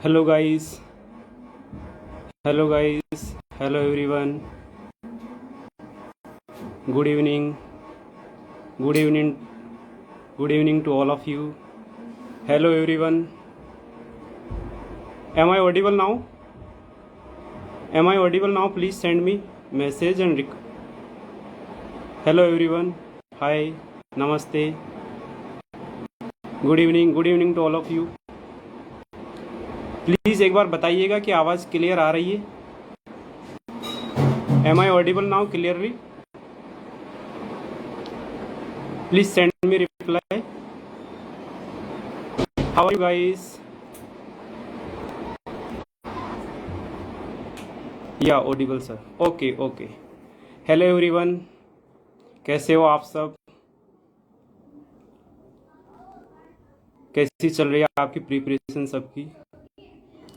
Hello guys, hello guys, hello everyone. Good evening, good evening, good evening to all of you. Hello everyone. Am I audible now? Am I audible now? Please send me message and hello everyone. Hi, namaste. Good evening to all of you. Please एक बार बताइएगा कि आवाज़ clear आ रही है. Am I audible now clearly? Please send me reply. How are you guys? या Audible sir. Okay okay. Hello everyone, कैसे हो आप सब? कैसी चल रही है आपकी प्रिपरेशन सबकी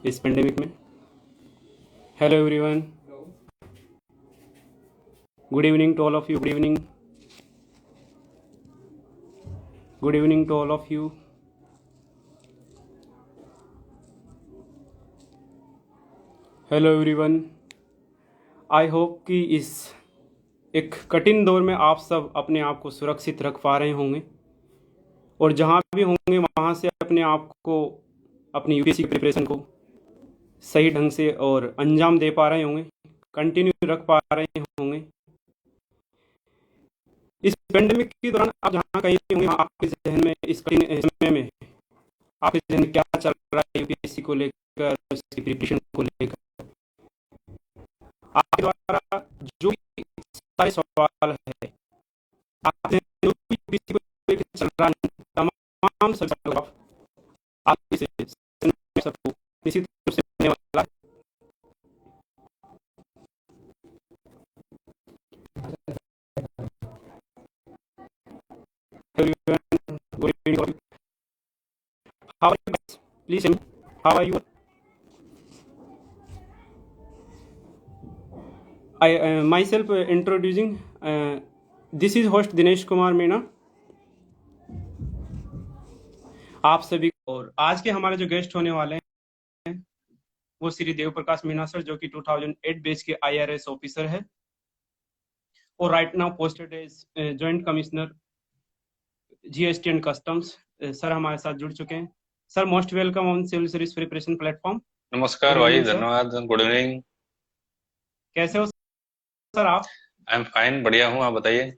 इस पेंडेमिक में? Hello everyone, good evening to all of you. Good evening to all of you. Hello everyone, I hope कि इस एक कठिन दौर में आप सब अपने आप को सुरक्षित रख पा रहे होंगे और जहाँ भी होंगे वहाँ से अपने आप को, अपनी यूपीएससी की प्रिपरेशन को सही ढंग से और अंजाम दे पा रहे होंगे, कंटिन्यू रख पा रहे होंगे. इस पेंडेमिक के दौरान आप जहाँ कहीं भी होंगे वहाँ आपके जहन में इस कठिन समय में आपके जहन में क्या चल रहा है यूपीएससी को लेकर, उसकी प्रिपरेशन को लेकर आपके द्वारा जो भी सारे सवाल है आपके जो भी यूपीएससी को लेकर चल रहा है, तमाम सभी सवाल आपके से सबको निश्चित रूप से मिलने वाला है. Good evening. How are you guys? Please tell me, how are you? I myself introducing. This is host Dinesh Kumar Meena. आप सभी और आज के हमारे जो गेस्ट होने वाले हैं वो श्री देव प्रकाश मीणा सर, जो कि 2008 बैच के IRS ऑफिसर है और right now posted as joint commissioner GST and customs. Sir हमारे साथ जुड़ चुके हैं. Sir most welcome on civil service preparation platform. नमस्कार भाई, धन्यवाद. Good evening. कैसे हो सर आप? आई एम फाइन, बढ़िया हूँ. आप बताइए.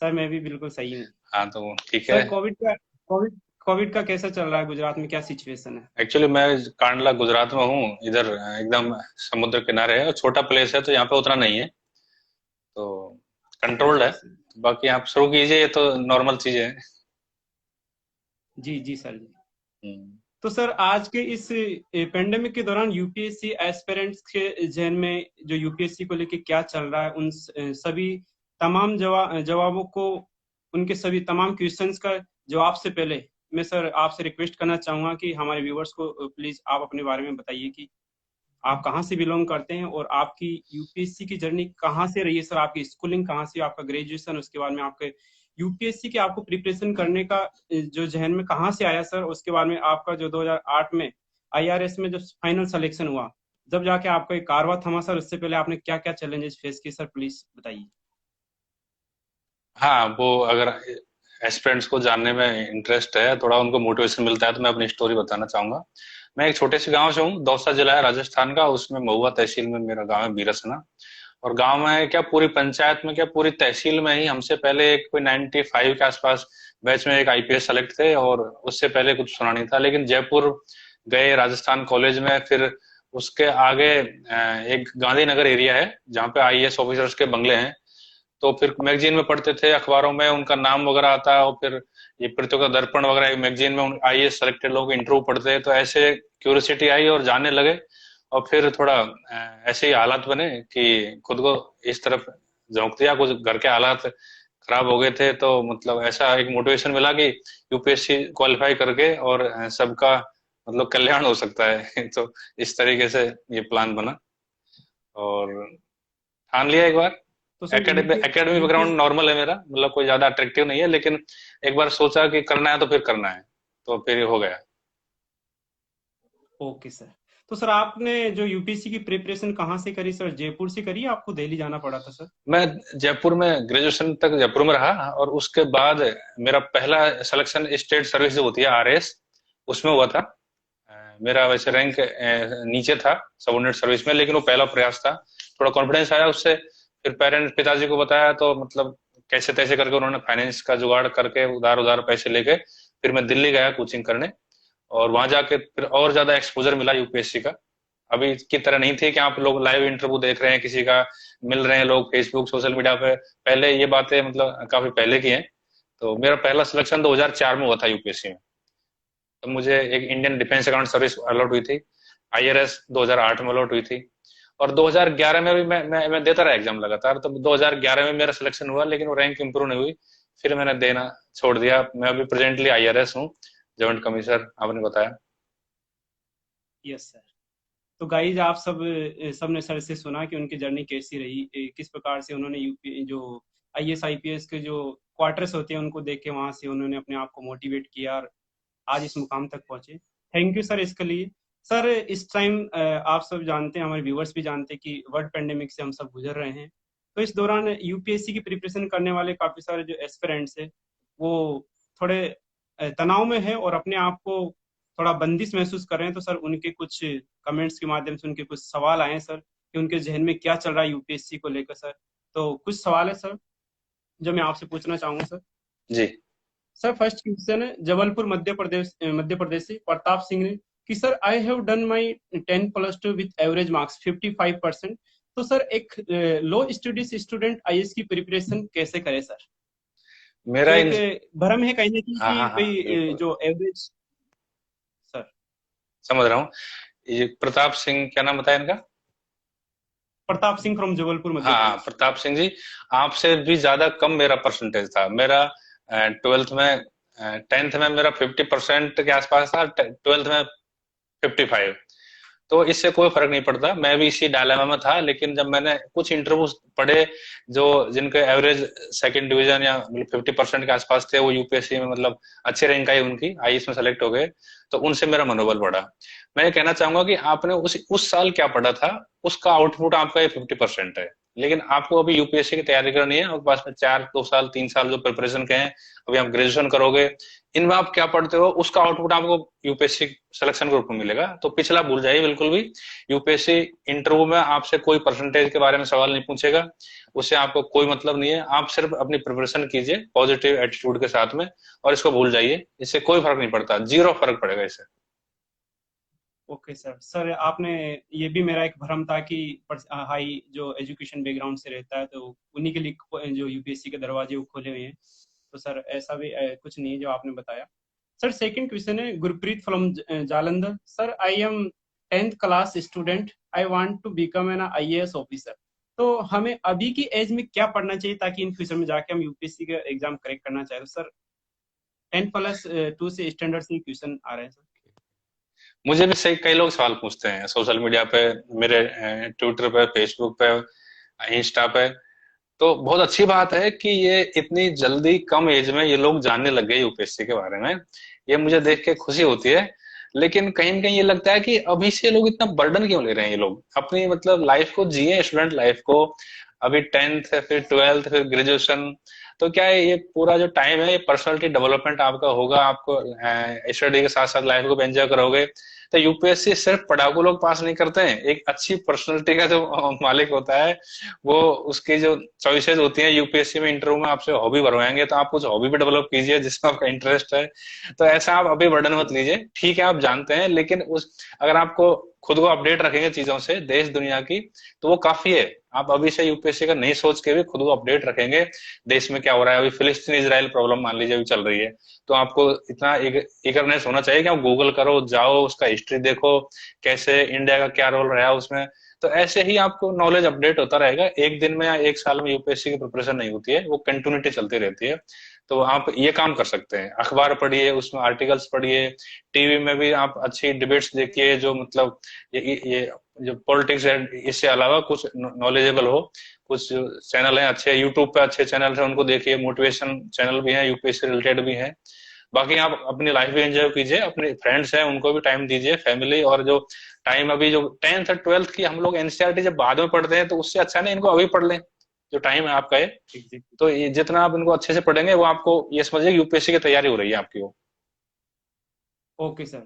सर मैं भी बिल्कुल सही हूँ. हाँ तो ठीक है. सर कोविड का कैसा चल रहा है गुजरात में, क्या सिचुएशन है? एक्चुअली मैं कांडला गुजरात में हूँ. इधर एकदम समुद्र किनारे है और छोटा प्लेस है तो यहाँ पे उतना नहीं है, तो कंट्रोल्ड है. बाकी आप शुरू कीजिए, ये तो नॉर्मल चीजें हैं. जी सर जी. तो सर आज के इस पेंडेमिक के दौरान यूपीएससी एस्पिरेंट्स के जहन में जो यूपीएससी को लेके क्या चल रहा है, उन सभी तमाम जवाबों को, उनके सभी तमाम क्वेश्चंस का जवाब से पहले मैं सर आपसे रिक्वेस्ट करना चाहूंगा कि हमारे व्यूवर्स को प्लीज आप अपने बारे में बताइए कि आप कहाँ से बिलोंग करते हैं और आपकी यूपीएससी की जर्नी कहाँ से रही है सर. आपकी स्कूलिंग कहाँ से, आपका ग्रेजुएशन, उसके बाद में आपके यूपीएससी के आपको प्रिपरेशन करने का जो जहन में कहाँ से आया सर. उसके बाद में आपका जो 2008 में IRS में जो फाइनल सिलेक्शन हुआ, जब जाके आपका एक कारवा थमा सर, उससे पहले आपने क्या क्या चैलेंजेस फेस किए सर, प्लीज बताइए. हाँ, वो अगर एस्पिरेंट्स को जानने में इंटरेस्ट है, थोड़ा उनको मोटिवेशन मिलता है, तो मैं अपनी स्टोरी बताना चाहूंगा. मैं एक छोटे से गांव से हूँ. दौसा जिला है राजस्थान का, उसमें महुआ तहसील में मेरा गांव है, बीरसना. और गांव में क्या, पूरी पंचायत में क्या, पूरी तहसील में ही हमसे पहले एक कोई 95 के आसपास बैच में एक IPS सेलेक्ट थे, और उससे पहले कुछ सुना नहीं था. लेकिन जयपुर गए राजस्थान कॉलेज में, फिर उसके आगे एक गांधीनगर एरिया है जहाँ पे IAS ऑफिसर्स के बंगले हैं. तो फिर मैगजीन में पढ़ते थे, अखबारों में उनका नाम वगैरह आता है, और फिर ये प्रतियोगिता दर्पण वगैरह मैगजीन में IAS सेलेक्टेड लोगों के इंटरव्यू पढ़ते हैं. तो ऐसे क्यूरियोसिटी आई और जानने लगे, और फिर थोड़ा ऐसे ही हालात बने कि खुद को इस तरफ झोंक दिया. कुछ घर के हालात खराब हो गए थे, तो मतलब ऐसा एक मोटिवेशन मिला कि यूपीएससी क्वालिफाई करके और सबका मतलब कल्याण हो सकता है. तो इस तरीके से ये प्लान बना और ठान लिया एक बार. तो सर एकेडमिक बैकग्राउंड नॉर्मल है मेरा, मतलब कोई ज्यादा अट्रैक्टिव नहीं है, लेकिन एक बार सोचा कि करना है तो फिर करना है, तो फिर हो गया. Okay sir. तो सर आपने जो यूपीएससी की प्रिपरेशन कहाँ से करी सर? जयपुर से करी या आपको दिल्ली जाना पड़ा था सर? मैं जयपुर में ग्रेजुएशन तक जयपुर में रहा, और उसके बाद मेरा पहला सिलेक्शन स्टेट सर्विस जो होती है, आरएस, उसमें हुआ था। मेरा वैसे रैंक नीचे था सबऑर्डिनेट सर्विस में, लेकिन वो पहला प्रयास था। थोड़ा कॉन्फिडेंस आया उससे। फिर पेरेंट्स, पिताजी को बताया, तो मतलब कैसे तैसे करके उन्होंने फाइनेंस का जुगाड़ करके उधार उधार पैसे लेके फिर मैं दिल्ली गया कोचिंग करने। और वहां जाके फिर और ज्यादा एक्सपोजर मिला यूपीएससी का। अभी की तरह नहीं थे कि आप लोग लाइव इंटरव्यू देख रहे हैं किसी का, मिल रहे हैं लोग फेसबुक सोशल मीडिया पे। पहले ये बातें मतलब काफी पहले की हैं। तो मेरा पहला सिलेक्शन 2004 में हुआ था यूपीएससी में। तो मुझे एक Indian defence account service allot हुई थी। आईआरएस 2008 में अलॉट हुई थी। और 2011 में भी मैं देता रहा एग्जाम लगातार। तो 2011 में मेरा सिलेक्शन हुआ, लेकिन वो रैंक इंप्रूव नहीं हुई। फिर मैंने देना छोड़ दिया। मैं अभी प्रेजेंटली आईआरएस हूँ, जॉइंट कमिश्नर, आपने बताया। Yes sir. तो गाइज आप सबने सर से सुना कि उनकी जर्नी कैसी रही, किस प्रकार से उन्होंने यूपी जो आईएएस आईपीएस के जो क्वार्टर्स होते हैं उनको देख के वहां से उन्होंने अपने आप को मोटिवेट किया और आज इस मुकाम तक पहुंचे। थैंक यू सर इसके लिए। सर इस टाइम आप सब जानते हैं, हमारे व्यूअर्स भी जानते हैं कि वर्ल्ड पेंडेमिक से हम सब गुजर रहे हैं। तो इस दौरान यूपीएससी की प्रिपरेशन करने वाले काफी सारे जो एस्पिरेंट्स हैं वो थोड़े तनाव में है और अपने आप को थोड़ा बंदिश महसूस कर रहे हैं। तो सर उनके कुछ कमेंट्स के माध्यम से उनके कुछ सवाल आए हैं सर कि उनके जहन में क्या चल रहा है यूपीएससी को लेकर सर। तो कुछ सवाल है सर जो मैं आपसे पूछना चाहूंगा सर। जी। सर फर्स्ट क्वेश्चन है जबलपुर मध्य प्रदेश से प्रताप सिंह ने कि sir I have done my 10+2 with average marks 55%। तो सर एक लो स्टडीज स्टूडेंट आईएएस की प्रिपरेशन कैसे करे सर? तो मेरा एक इन भ्रम है कहीं ना कहीं हाँ हाँ कि हाँ, भाई बिल्कुल जो एवरेज सर। समझ रहा हूँ। ये प्रताप सिंह, क्या नाम बताया इनका? प्रताप सिंह फ्रॉम जबलपुर मध्य हाँ हाँ, प्रदेश। प्रताप सिंह जी। आपसे भी ज्यादा कम मेरा परसेंटेज था। मेरा ट्वेल्थ में, 10th में मेरा 50% के आसपास था, 12th में 55। तो इससे कोई फर्क नहीं पड़ता, मैं भी इसी डायलेमा में था। लेकिन जब मैंने कुछ इंटरव्यूज पढ़े, जो जिनके एवरेज सेकंड डिवीजन या मतलब 50% के आसपास थे, वो यूपीएससी में मतलब अच्छी रैंक आई उनकी, आईएएस में सेलेक्ट हो गए। तो उनसे मेरा मनोबल बढ़ा। मैं ये कहना चाहूंगा कि आपने उस साल क्या पढ़ा था, उसका आउटपुट आपका ये 50% है। लेकिन आपको अभी यूपीएससी की तैयारी करनी है, आपके पास में 2 साल 3 साल जो प्रिपरेशन के हैं, अभी आप ग्रेजुएशन करोगे, इनमें आप क्या पढ़ते हो उसका आउटपुट आपको यूपीएससी सिलेक्शन के रूप में मिलेगा। तो पिछला भूल जाइए बिल्कुल भी। यूपीएससी इंटरव्यू में आपसे कोई परसेंटेज के बारे में सवाल नहीं पूछेगा, उससे आपको कोई मतलब नहीं है। आप सिर्फ अपनी प्रिपरेशन कीजिए पॉजिटिव एटीट्यूड के साथ में, और इसको भूल जाइए। इससे कोई फर्क नहीं पड़ता, जीरो फर्क पड़ेगा इससे। Okay sir. सर आपने, ये भी मेरा एक भ्रम था कि हाई जो एजुकेशन बैकग्राउंड से रहता है तो उन्हीं के लिए जो यूपीएससी के दरवाजे वो खोले हुए हैं। तो सर ऐसा भी कुछ नहीं है जो आपने बताया। सर सेकंड क्वेश्चन है Gurpreet from Jalandhar. Sir I am 10th class student, I want to become an IAS officer. तो हमें अभी की एज में क्या पढ़ना चाहिए ताकि इन फ्यूचर में जाके हम यूपीएससी का एग्जाम क्रैक करना चाहे? तो सर 10+2 से स्टैंडर्ड से क्वेश्चन आ रहे हैं सर। मुझे भी सही कई लोग सवाल पूछते हैं सोशल मीडिया पे, मेरे ट्विटर पे, फेसबुक पे, इंस्टा पे। तो बहुत अच्छी बात है कि ये इतनी जल्दी कम एज में ये लोग जानने लग गए यूपीएससी के बारे में। ये मुझे देख के खुशी होती है। लेकिन कहीं ना कहीं ये लगता है कि अभी से लोग इतना बर्डन क्यों ले रहे हैं। ये लोग अपनी मतलब लाइफ को जिए, स्टूडेंट लाइफ को। अभी 10th है, फिर 12th, फिर ग्रेजुएशन। तो क्या है, ये पूरा जो टाइम है, ये पर्सनालिटी डेवलपमेंट आपका होगा। आपको स्टडी के साथ साथ लाइफ को भी एंजॉय करोगे। तो यूपीएससी सिर्फ पढ़ाकू लोग पास नहीं करते हैं। एक अच्छी पर्सनालिटी का जो मालिक होता है, वो उसकी जो चॉइसेस होती हैं यूपीएससी में इंटरव्यू में आपसे हॉबी भरवाएंगे, तो आप कुछ हॉबी भी डेवलप कीजिए जिसमें आपका इंटरेस्ट है। तो ऐसा आप अभी बर्डन मत लीजिए। ठीक है, आप जानते हैं, लेकिन उस अगर आपको खुद को अपडेट रखेंगे चीजों से, देश दुनिया की, तो वो काफी है। आप अभी से यूपीएससी का नहीं सोच के भी खुद को अपडेट रखेंगे देश में क्या हो रहा है। अभी फिलिस्तीन इजराइल प्रॉब्लम मान लीजिए अभी चल रही है, तो आपको इतना इगरनेस होना चाहिए कि आप गूगल करो, जाओ, उसका हिस्ट्री देखो, कैसे इंडिया का क्या रोल रहा उसमें। तो ऐसे ही आपको नॉलेज अपडेट होता रहेगा। एक दिन में या एक साल में यूपीएससी की प्रिपरेशन नहीं होती है, वो कंटिन्यूटी चलती रहती है। तो आप ये काम कर सकते हैं, अखबार पढ़िए, उसमें आर्टिकल्स पढ़िए, टीवी में भी आप अच्छी डिबेट्स देखिए, जो मतलब ये जो पॉलिटिक्स है इससे अलावा कुछ नॉलेजेबल हो। कुछ चैनल हैं अच्छे, यूट्यूब पे अच्छे चैनल हैं, उनको देखिए। मोटिवेशन चैनल भी हैं, यूपीएससी रिलेटेड भी हैं। बाकी आप अपनी लाइफ भी एंजॉय कीजिए, अपने फ्रेंड्स हैं उनको भी टाइम दीजिए, फैमिली। और जो टाइम अभी जो 10th और 12th की हम लोग एनसीईआरटी जब बाद में पढ़ते हैं तो उससे अच्छा नहीं इनको अभी पढ़ लें, जो टाइम है आपका ये। एग्जैक्टली। तो ये जितना आप इनको अच्छे से पढ़ेंगे वो आपको ये समझिए यूपीएससी की तैयारी हो रही है आपकी वो। Okay sir.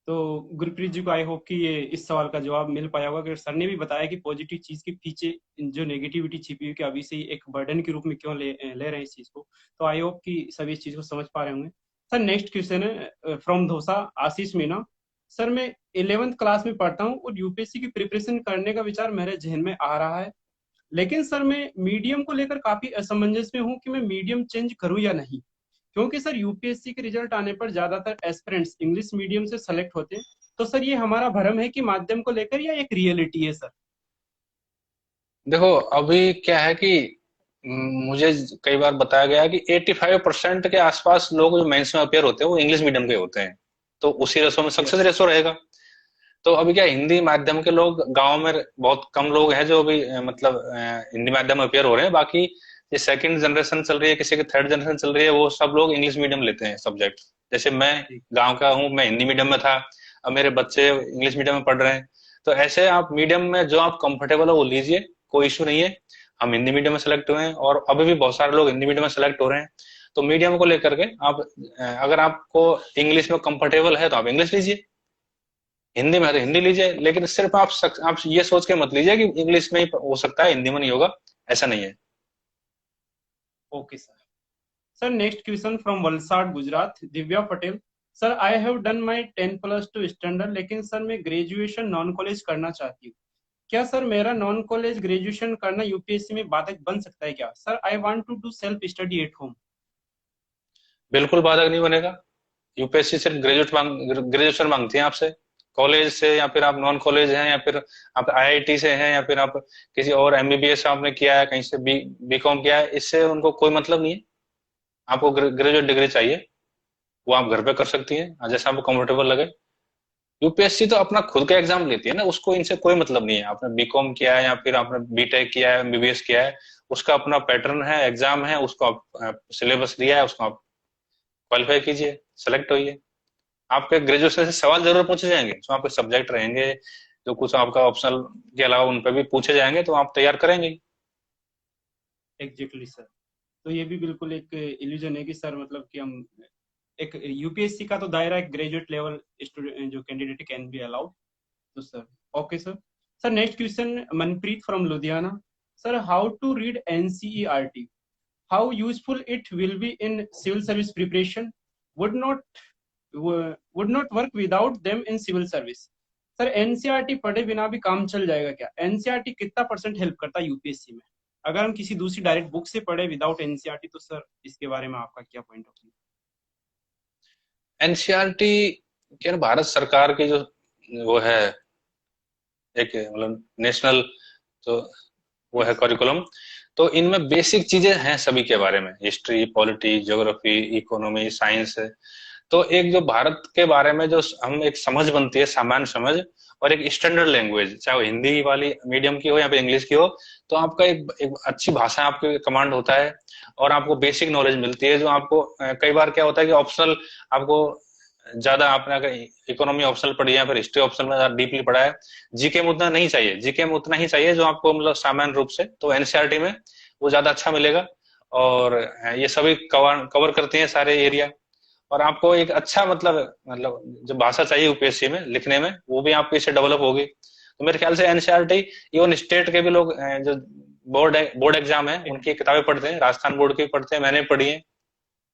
तो गुरप्रीत जी को आई होप कि ये इस सवाल का जवाब मिल पाया होगा, कि सर ने भी बताया कि पॉजिटिव चीज के पीछे जो नेगेटिविटी छिपी हुई, कि अभी से ही एक बर्डन के रूप में क्यों ले रहे हैं इस चीज को। तो आई होप कि सभी इस चीज को समझ पा रहे होंगे। सर नेक्स्ट क्वेश्चन है from dosa Ashish Meena. Sir मैं 11th क्लास में पढ़ता हूँ और यूपीएससी की प्रिपरेशन करने का विचार मेरे जहन में आ रहा है, लेकिन सर मैं मीडियम को लेकर काफी असमंजस में हूँ कि मैं मीडियम चेंज करूँ या नहीं। क्योंकि सर यूपीएससी के रिजल्ट आने पर ज्यादातर एस्पिरेंट्स इंग्लिश मीडियम से सेलेक्ट होते हैं। तो सर ये हमारा भ्रम है कि माध्यम को लेकर, या एक रियलिटी है सर? देखो अभी क्या है कि मुझे कई बार बताया गया है कि 85% के आसपास लोग जो मेंस में अपेयर होते हैं वो इंग्लिश मीडियम के होते हैं, तो उसी रेशो में सक्सेस यस। रेशो रहेगा। तो अभी क्या हिंदी माध्यम के लोग गांव में बहुत कम लोग हैं जो अभी मतलब हिंदी माध्यम में अपेयर हो रहे हैं। बाकी ये सेकंड जनरेशन चल रही है, किसी की थर्ड जनरेशन चल रही है, वो सब लोग इंग्लिश मीडियम लेते हैं सब्जेक्ट। जैसे मैं ठीक। गांव का हूँ, मैं हिंदी मीडियम में था, अब मेरे बच्चे इंग्लिश मीडियम में पढ़ रहे हैं। तो ऐसे आप मीडियम में जो आप कंफर्टेबल हो वो लीजिए, कोई इशू नहीं है। हम हिंदी मीडियम में सेलेक्ट हुए हैं और अभी भी बहुत सारे लोग हिंदी मीडियम में सेलेक्ट हो रहे हैं। तो मीडियम को लेकर के आप अगर आपको इंग्लिश में कंफर्टेबल है तो आप इंग्लिश लीजिए, हिंदी में है तो हिंदी लीजिए। लेकिन सिर्फ आप ये सोच के मत लीजिए कि इंग्लिश में ही हो सकता है हिंदी में नहीं होगा, ऐसा नहीं है। Okay sir. Sir next question from Valsad Gujarat Divya Patel. Sir I have done my 10+2 standard, लेकिन सर मैं ग्रेजुएशन नॉन कॉलेज करना चाहती हूँ। क्या सर मेरा नॉन कॉलेज ग्रेजुएशन करना यूपीएससी में बाधक बन सकता है क्या? Sir I want to do self study at home. बिल्कुल बाधक नहीं बनेगा। यूपीएससी सिर्फ ग्रेजुएशन मांगती है आपसे। कॉलेज से या फिर आप नॉन कॉलेज हैं या फिर आप आईआईटी से हैं या फिर आप किसी और एमबीबीएस आपने किया है कहीं से, बीकॉम किया है, इससे उनको कोई मतलब नहीं है। आपको ग्रेजुएट डिग्री चाहिए, वो आप घर पे कर सकती हैं जैसा आपको कंफर्टेबल लगे। यूपीएससी तो अपना खुद का एग्जाम लेती है ना, उसको इनसे कोई मतलब नहीं है। आपने बीकॉम किया है या फिर आपने बीटेक किया है, एमबीबीएस किया है, उसका अपना पैटर्न है, एग्जाम है, उसको आप सिलेबस दिया है, उसको आप क्वालिफाई कीजिए, सेलेक्ट होइए। आपके ग्रेजुएशन से सवाल जरूर पूछे जाएंगे, जो आपके सब्जेक्ट रहेंगे, जो कुछ आपका ऑप्शनल के अलावा उन पर भी पूछे जाएंगे, तो आप तैयार करेंगे। Exactly sir. तो ये भी बिल्कुल एक इल्यूजन है कि सर मतलब कि हम एक यूपीएससी का तो दायरा एक ग्रेजुएट लेवल स्टूडेंट जो कैंडिडेट कैन बी अलाउड। तो sir okay sir. Sir next question Manpreet from Ludhiana. Sir how to read NCERT, how useful it will be in civil service preparation, would not would not work without them in civil service. Sir NCERT पढ़े बिना भी काम चल जाएगा क्या? NCERT कितना percent help करता है यूपीएससी में, अगर हम किसी दूसरी डायरेक्ट बुक से पढ़े विदाउट एनसीईआरटी? तो सर इसके बारे में आपका क्या पॉइंट ऑफ व्यू? एनसीईआरटी क्या, भारत सरकार की जो वो है एक मतलब नेशनल, तो वो है यस। करिकुलम। तो इनमें बेसिक चीजें हैं सभी के बारे में, history, polity, geography, economy, science. तो एक जो भारत के बारे में जो हम एक समझ बनती है, सामान्य समझ, और एक स्टैंडर्ड लैंग्वेज, चाहे वो हिंदी वाली मीडियम की हो या फिर इंग्लिश की हो, तो आपका एक अच्छी भाषा आपके कमांड होता है और आपको बेसिक नॉलेज मिलती है। जो आपको कई बार क्या होता है कि ऑप्शनल आपको ज्यादा, आपने अगर इकोनॉमी ऑप्शनल पढ़ी है या फिर हिस्ट्री ऑप्शनल में ज्यादा डीपली पढ़ा है, जीके में उतना नहीं चाहिए। जीके में उतना ही चाहिए जो आपको मतलब सामान्य रूप से, तो एनसीईआरटी में वो ज्यादा अच्छा मिलेगा। और ये सभी कवर करते हैं सारे एरिया। और आपको एक अच्छा मतलब जो भाषा चाहिए यूपीएससी में लिखने में, वो भी आपको इससे डेवलप होगी। तो मेरे ख्याल से एनसीईआरटी, इवन स्टेट के भी लोग जो बोर्ड एग्जाम है उनकी किताबें पढ़ते हैं, राजस्थान बोर्ड की भी पढ़ते हैं, मैंने भी पढ़ी है।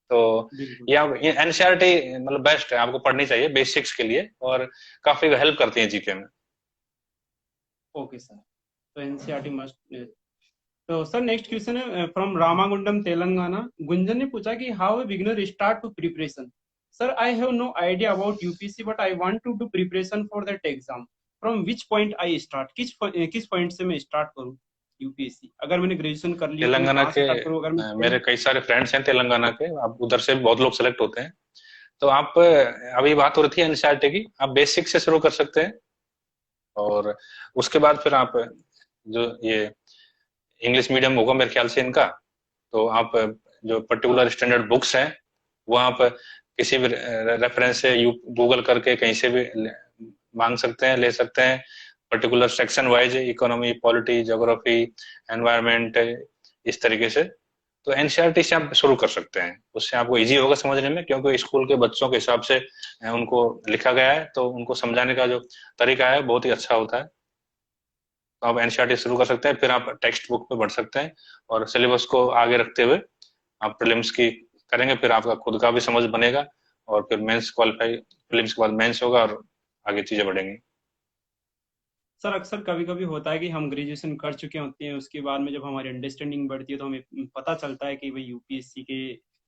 तो बिल्कुल। ये एनसीईआरटी मतलब बेस्ट है, आपको पढ़नी चाहिए बेसिक्स के लिए, और काफी हेल्प करती है जीके में। Okay sir. तो एनसीईआरटी मस्ट। तो सर नेक्स्ट क्वेश्चन है फ्रॉम रामागुंडम तेलंगाना। गुंजन ने पूछा कि how a beginner start to preparation. Sir I have no idea about UPSC but I want to do preparation for that exam. From which point I start, किस पॉइंट से मैं start करूं UPSC? अगर मैंने ग्रेजुएशन कर ली हो तो मैं तेलंगाना कहाँ से के स्टार्ट करूं? अगर मैं मेरे कई सारे फ्रेंड्स हैं तेलंगाना के, आप उधर से भी बहुत लोग सेलेक्ट होते हैं। तो आप अभी बात हो रही थी एनसीईआरटी की, आप बेसिक से शुरू कर सकते हैं। और उसके बाद फिर आप जो ये इंग्लिश मीडियम होगा मेरे ख्याल से इनका, तो आप जो पर्टिकुलर स्टैंडर्ड बुक्स हैं वो आप किसी भी रेफरेंस से गूगल करके कहीं से भी मांग सकते हैं, ले सकते हैं, particular section wise, economy, polity, geography, environment, इस तरीके से। तो एनसीईआरटी से आप शुरू कर सकते हैं, उससे आपको इजी होगा समझने में, क्योंकि स्कूल के बच्चों के हिसाब से उनको लिखा गया है, तो उनको समझाने का जो तरीका है बहुत ही अच्छा होता है। तो आप एनसीईआरटी शुरू कर सकते हैं, फिर आप टेक्स्ट बुक पे बढ़ सकते हैं, और सिलेबस को आगे रखते हुए आप प्रीलिम्स की करेंगे, फिर आपका खुद का भी समझ बनेगा, और फिर मेंस क्वालिफाई, प्रीलिम्स के बाद मेंस होगा, और आगे चीजें बढ़ेंगी। सर अक्सर कभी कभी होता है कि हम ग्रेजुएशन कर चुके होते हैं, उसके बाद में जब हमारी अंडरस्टैंडिंग बढ़ती है तो हमें पता चलता है कि भाई यूपीएससी के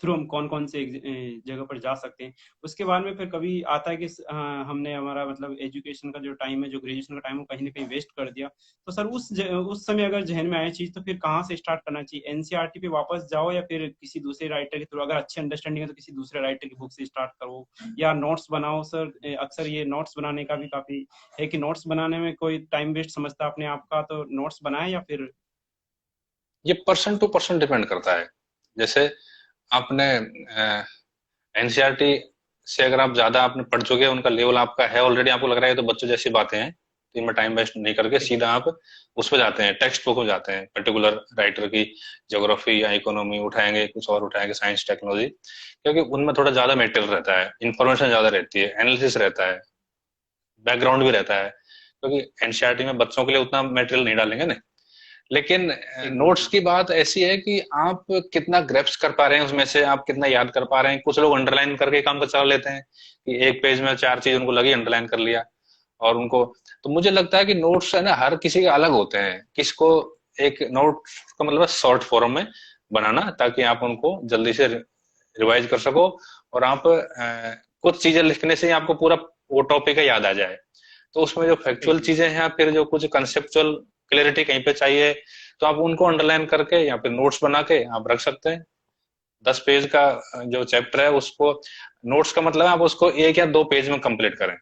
थ्रू हम कौन कौन से जगह पर जा सकते हैं। उसके बाद में फिर कभी आता है कि हमने हमारा मतलब एजुकेशन का जो टाइम है, जो ग्रेजुएशन का टाइम है, वो कहीं ना कहीं वेस्ट कर दिया। तो सर उस समय अगर जहन में आए चीज, तो फिर कहाँ से स्टार्ट करना चाहिए? एनसीईआरटी पे वापस जाओ, या फिर किसी दूसरे राइटर के थ्रू, अगर अच्छी अंडरस्टैंडिंग है तो किसी दूसरे राइटर की बुक से स्टार्ट करो, या नोट्स बनाओ? सर अक्सर ये नोट्स बनाने का भी काफी है कि नोट्स बनाने में कोई टाइम वेस्ट समझता है अपने आप का, तो नोट्स बनाए या फिर? ये पर्सन टू पर्सन डिपेंड करता है। जैसे आपने एनसीईआरटी से अगर आप ज्यादा आपने पढ़ चुके हैं, उनका लेवल आपका है ऑलरेडी, आपको लग रहा है तो बच्चों जैसी बातें हैं, तो इनमें टाइम वेस्ट नहीं करके सीधा आप उस पर जाते हैं, टेक्स्ट बुक में जाते हैं, पर्टिकुलर राइटर की, ज्योग्राफी या इकोनॉमी उठाएंगे, कुछ और उठाएंगे, साइंस टेक्नोलॉजी, क्योंकि उनमें थोड़ा ज्यादा मेटेरियल रहता है, इंफॉर्मेशन ज्यादा रहती है, एनालिसिस रहता है, बैकग्राउंड भी रहता है, क्योंकि एनसीईआरटी में बच्चों के लिए उतना मेटेरियल नहीं डालेंगे ना। लेकिन नोट्स एग्जैक्टली। की बात ऐसी है कि आप कितना ग्रेप्स कर पा रहे हैं उसमें से, आप कितना याद कर पा रहे हैं। कुछ लोग अंडरलाइन करके काम कर चला लेते हैं, कि एक पेज में चार चीज उनको लगी, अंडरलाइन कर लिया, और उनको, तो मुझे लगता है कि नोट्स है ना, हर किसी के अलग होते हैं। किसको एक नोट का मतलब शॉर्ट फॉर्म में बनाना, ताकि आप उनको जल्दी से रिवाइज कर सको, और आप कुछ चीजें लिखने से ही आपको पूरा वो टॉपिक याद आ जाए। तो उसमें जो फैक्चुअल एग्जैक्टली। चीजें हैं, फिर जो कुछ कंसेप्चुअल क्लियरिटी कहीं पे चाहिए, तो आप उनको अंडरलाइन करके या फिर नोट्स बना के आप रख सकते हैं। 10 पेज का जो चैप्टर है उसको, नोट्स का मतलब है आप उसको 1 या 2 पेज में कंप्लीट करें।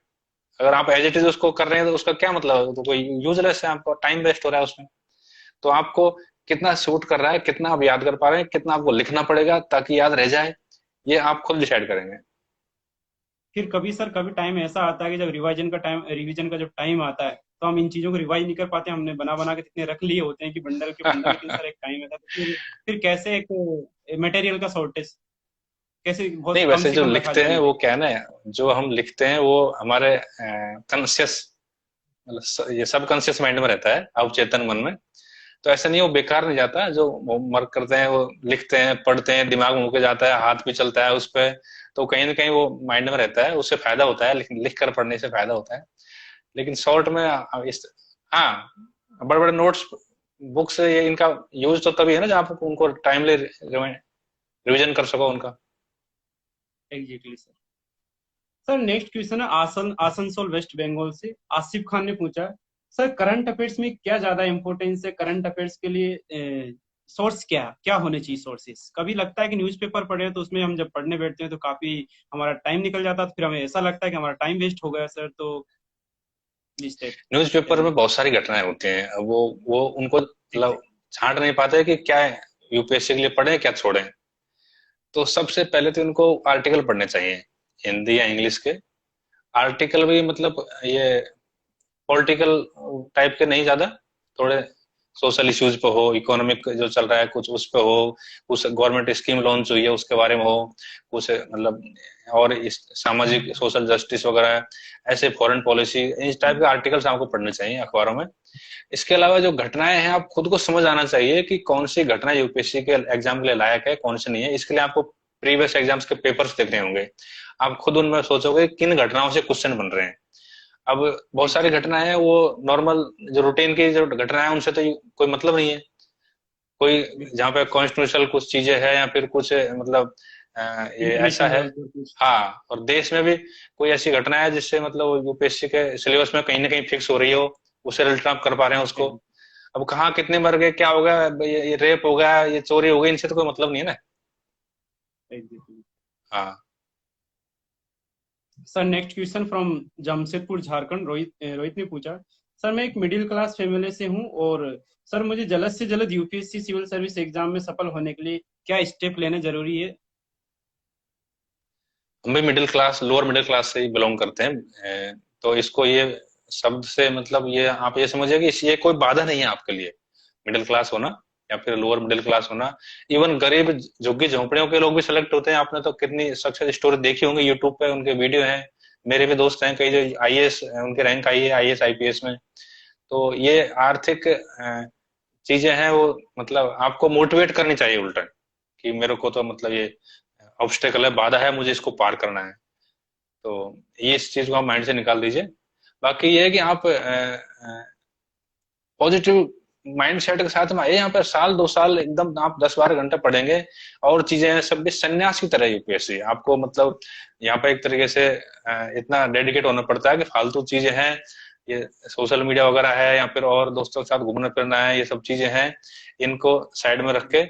अगर आप एज इट इज उसको कर रहे हैं तो उसका क्या मतलब है, तो कोई यूजलेस है, आपका टाइम वेस्ट हो रहा है उसमें। तो आपको कितना सूट कर रहा है, कितना आप याद कर पा रहे हैं, कितना आपको लिखना पड़ेगा ताकि याद रह जाए, ये आप खुद डिसाइड करेंगे। फिर कभी सर, कभी टाइम ऐसा आता है कि जब रिवीजन का जब टाइम आता है, तो हम इन चीजों को रिवाइज नहीं कर पाते, हमने बना बना के इतने रख लिए होते हैं कि बंडल के बंडल, लेकिन सर एक टाइम आता है, तो फिर कैसे एक मटेरियल का शॉर्टेज, कैसे नहीं, बहुत कम वैसे से जो कम रखा लिखते जाए हैं वो मटेरियल? क्या है ना, जो हम लिखते हैं वो हमारे कॉन्शियस, मतलब ये सब कॉन्शियस माइंड में रहता है, अवचेतन मन में। तो ऐसा नहीं, वो बेकार नहीं जाता। जो होमवर्क करते हैं, वो लिखते हैं, पढ़ते हैं, दिमाग में होके जाता है, हाथ भी चलता है उस पे, तो कहीं ना कहीं वो माइंड में रहता है, उससे फायदा होता है, लेकिन लिख कर पढ़ने से फायदा होता है। लेकिन शॉर्ट में इस, हाँ, बड़े बड़े नोट्स बुक से ये इनका यूज तो तभी है ना जब आप उनको टाइमली रिविजन कर सको उनका। Exactly sir. Sir next question है आसनसोल वेस्ट बंगाल से आसिफ खान ने पूछा। सर करंट अफेयर्स में क्या ज्यादा इंपॉर्टेंस है? करंट अफेयर्स के लिए सोर्स क्या क्या होने चाहिए? सोर्सेस, कभी लगता है कि न्यूज़पेपर पढ़े तो उसमें हम जब पढ़ने बैठते हैं तो काफी हमारा टाइम निकल जाता है, तो फिर हमें ऐसा लगता है कि हमारा टाइम वेस्ट हो गया सर। तो प्लीज टेल न्यूज़पेपर मी। में बहुत सारी घटनाएं होती हैं, अब वो उनको मतलब एग्जैक्टली। छांट नहीं पाते कि क्या यूपीएससी के लिए पढ़े क्या छोड़ें। तो सबसे पहले तो उनको आर्टिकल पढ़ने चाहिए, हिंदी या इंग्लिश के। आर्टिकल भी मतलब ये पॉलिटिकल टाइप के नहीं ज्यादा, थोड़े सोशल इश्यूज पे हो, इकोनॉमिक जो चल रहा है कुछ उस पे हो, कुछ गवर्नमेंट स्कीम लॉन्च हुई है उसके बारे में हो, कुछ मतलब और इस सामाजिक सोशल जस्टिस वगैरह, ऐसे फॉरेन पॉलिसी, इस टाइप के आर्टिकल्स आपको पढ़ने चाहिए अखबारों में। इसके अलावा जो घटनाएं हैं, आप खुद को समझ आना चाहिए कि कौन सी घटना यूपीएससी के एग्जाम के लिए लायक है, कौन सी नहीं है। इसके लिए आपको प्रीवियस एग्जाम्स के पेपर्स देखने होंगे, आप खुद उनमें सोचोगे किन घटनाओं से क्वेश्चन बन रहे हैं। अब बहुत सारी एग्जैक्टली। घटनाएं हैं वो नॉर्मल, जो रूटीन की जो घटनाएं हैं उनसे तो कोई मतलब नहीं है। कोई जहाँ पे कॉन्स्टिट्यूशनल कुछ चीजें हैं, या फिर कुछ मतलब ये ऐसा इंटरनेशनल है। लेवल पर कुछ। हाँ, और देश में भी कोई ऐसी घटना है जिससे मतलब यूपीएससी के सिलेबस में कहीं ना कहीं फिक्स हो रही हो, उसे रिलेटेड आप कर पा रहे हैं उसको। अब कहाँ कितने मर गए, क्या होगा, ये रेप हो गया, ये चोरी हो गई, इनसे तो कोई मतलब नहीं है ना। एग्जैक्टली। हाँ। Sir next question from Jamshedpur Jharkhand, Rohit ने पूछा। सर मैं एक मिडिल क्लास फैमिली से हूँ, और सर मुझे जल्द से जल्द यूपीएससी सिविल सर्विस एग्जाम में सफल होने के लिए क्या स्टेप लेने जरूरी है? हम भी middle class, lower middle class से ही बिलोंग करते हैं। तो इसको ये शब्द से मतलब ये आप ये समझिए कि ये कोई बाधा नहीं है आपके लिए, मिडिल क्लास होना या फिर लोअर मिडिल क्लास होना। इवन गरीब झुग्गी झोंपड़ियों के लोग भी सेलेक्ट होते हैं। आपने तो कितनी सक्सेस स्टोरी देखी होंगी यूट्यूब पे, उनके वीडियो हैं। मेरे भी दोस्त हैं कई जो आईएएस, उनके रैंक आई है आईएएस आईपीएस में। तो ये आर्थिक चीजें हैं वो, मतलब आपको मोटिवेट करनी चाहिए उल्टा, कि मेरे को तो मतलब ये ऑब्स्टेकल है, बाधा है, मुझे इसको पार करना है। तो ये इस चीज को आप माइंड से निकाल दीजिए। बाकी ये है कि आप पॉजिटिव माइंड सेट के साथ में आइए यहाँ पर। साल 2 साल एकदम आप 10-12 घंटे पढ़ेंगे और चीजें सब भी संन्यास की तरह यूपीएससी आपको, मतलब यहाँ पे एक तरीके से इतना डेडिकेट होना पड़ता है कि फालतू चीजें हैं, ये सोशल मीडिया वगैरह है या फिर और दोस्तों के साथ घूमना फिरना है, ये सब चीजें हैं, इनको साइड में रख के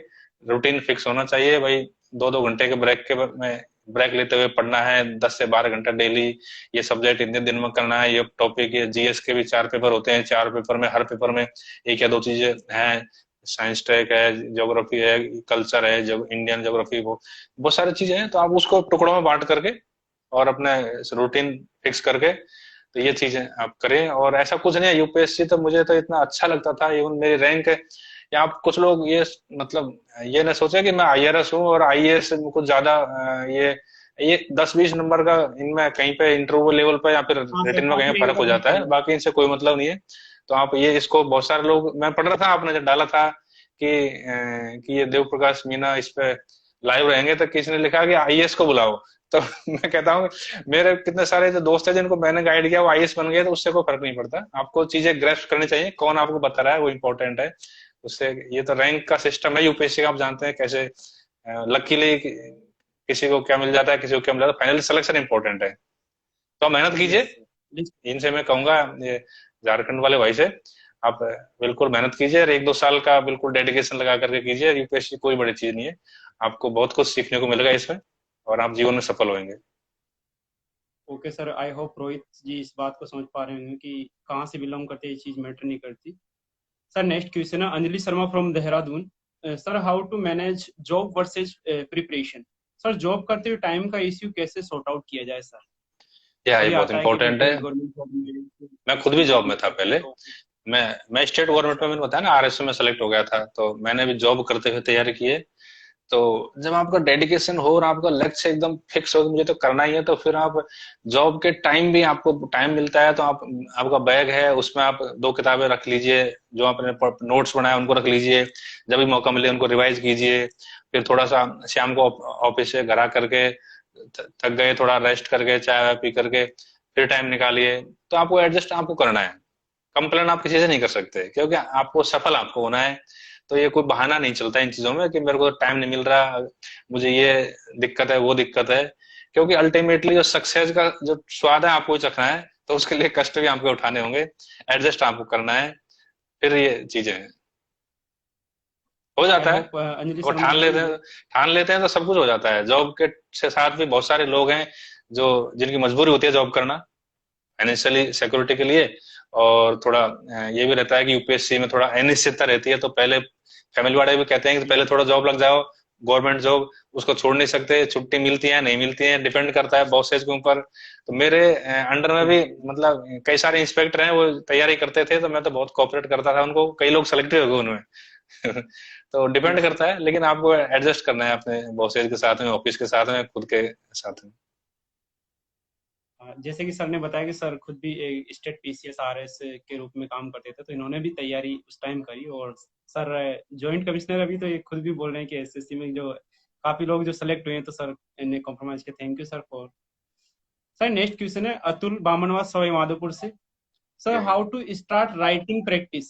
रूटीन फिक्स होना चाहिए भाई। 2-2 घंटे के ब्रेक के में ब्रेक लेते हुए पढ़ना है 10 से 12 घंटा डेली। ये सब्जेक्ट इतने दिन में करना है, ये टॉपिक, ये जीएस के भी 4 पेपर होते हैं, 4 पेपर में हर पेपर में एक या दो चीजें हैं। साइंस टेक है, ज्योग्राफी है, कल्चर है, जो इंडियन ज्योग्राफी, वो बहुत सारी चीजें हैं। तो आप उसको टुकड़ों में बांट करके और अपना रूटीन फिक्स करके तो ये चीजें आप करें। और ऐसा कुछ नहीं है, यूपीएससी तो मुझे तो इतना अच्छा लगता था, इवन मेरी रैंक, या आप कुछ लोग ये मतलब ये ना सोचे कि मैं आईआरएस हूँ और आईएएस कुछ ज्यादा ये 10-20 नंबर का इनमें कहीं पे इंटरव्यू लेवल पे या फिर हाँ सर, रिटर्न में कहीं काफी फर्क हो इनकम जाता है, बाकी इनसे कोई मतलब नहीं है। तो आप ये इसको, बहुत सारे लोग, मैं पढ़ रहा था आपने जब डाला था कि ये देव प्रकाश मीना इस पे लाइव रहेंगे, तो किसी ने लिखा कि आईएएस को बुलाओ। तो मैं कहता हूँ मेरे कितने सारे जो दोस्त है जिनको मैंने गाइड किया वो आईएएस बन गए, तो उससे कोई फर्क नहीं पड़ता। आपको चीजें ग्रेस्प करनी चाहिए, कौन आपको बता रहा है वो इंपॉर्टेंट है। उससे ये तो रैंक का सिस्टम है यूपीएससी का, आप जानते हैं कैसे लकीली किसी को क्या मिल जाता है, किसी को क्या मिल जाता है, फाइनल सिलेक्शन इंपॉर्टेंट है। तो आप मेहनत यस कीजिए। सर। इनसे मैं कहूंगा, ये झारखंड वाले भाई से, आप बिल्कुल मेहनत कीजिए और 1-2 साल का बिल्कुल डेडिकेशन लगा करके कीजिए। यूपीएससी कोई बड़ी चीज नहीं है, आपको बहुत कुछ सीखने को मिलेगा इसमें और आप जीवन में सफल होंगे। Okay sir, I hope Rohit ji इस बात को समझ पा रहे होंगे कि कहाँ से बिलोंग करते हैं, ये चीज मैटर नहीं करती। सर नेक्स्ट क्वेश्चन है Anjali Sharma from Dehradun. Sir how to manage job versus preparation. Sir job करते हुए टाइम का इश्यू कैसे सॉर्ट आउट किया जाए सर। ये कभी बहुत आता है कि इंपॉर्टेंट है। बिल्कुल गवर्नमेंट जॉब में मैं खुद भी स्टडी जॉब करनी में था पड़ती है पहले। तो। मैं स्टेट गवर्नमेंट में, मैंने बताया ना, आरएसओ में सेलेक्ट हो गया था, तो मैंने भी जॉब करते हुए तैयारी की है। तो जब आपका डेडिकेशन हो और आपका लक्ष्य एकदम फिक्स हो कि मुझे तो करना ही है, तो फिर आप जॉब के टाइम भी आपको टाइम मिलता है तो आप, आपका बैग है उसमें आप 2 किताबें रख लीजिए, जो आपने नोट्स बनाए उनको रख लीजिए, जब भी मौका मिले उनको रिवाइज कीजिए। फिर थोड़ा सा शाम को ऑफिस से घर आ करके थक गए, थोड़ा रेस्ट करके चाय वाय पी करके फिर टाइम निकालिए। तो आपको एडजस्ट आपको करना है, कंप्लेन आप किसी से नहीं कर सकते, क्योंकि आपको सफल आपको होना है। तो ये कोई बहाना नहीं चलता इन चीजों में कि मेरे को टाइम नहीं मिल रहा, मुझे ये दिक्कत है वो दिक्कत है। क्योंकि अल्टीमेटली जो सक्सेस का जो स्वाद है आपको ही चखना है, तो उसके लिए कष्ट भी आपको उठाने होंगे, एडजस्ट आपको करना है। फिर ये चीजें हो आई जाता है। होप अंजलि वो शर्मा जी। ठान लेते हैं तो सब कुछ हो जाता है। जॉब के से साथ भी बहुत सारे लोग हैं जो, जिनकी मजबूरी होती है जॉब करना फाइनेंशियली सिक्योरिटी के लिए। और थोड़ा ये भी रहता है कि यूपीएससी में थोड़ा अनिश्चितता रहती है, तो पहले फैमिली वाले भी कहते हैं कि पहले थोड़ा जॉब लग जाओ, गवर्नमेंट जॉब उसको छोड़ नहीं सकते, छुट्टी मिलती है नहीं मिलती है डिपेंड करता है बॉसेज के ऊपर। तो मेरे अंडर में भी मतलब कई सारे इंस्पेक्टर हैं, वो तैयारी करते थे, तो मैं तो बहुत कोऑपरेट करता था उनको, कई लोग सेलेक्ट हो गए उनमें। तो डिपेंड यस। करता है, लेकिन आपको एडजस्ट करना है अपने बॉसेज के साथ में, ऑफिस के साथ में, खुद के साथ में। जैसे कि सर ने बताया कि सर खुद भी एक स्टेट पीसीएस आरएस के रूप में काम करते थे, तो इन्होंने भी तैयारी उस टाइम करी। और सर जॉइंट कमिश्नर अभी तो ये खुद भी बोल रहे हैं कि एसएससी में जो काफी लोग जो सेलेक्ट हुए हैं, तो सर इन्हें कॉम्प्रोमाइज किया। Thank you sir for. Sir next question है अतुल बामनवास सवाई माधोपुर से। Sir how to start writing practice,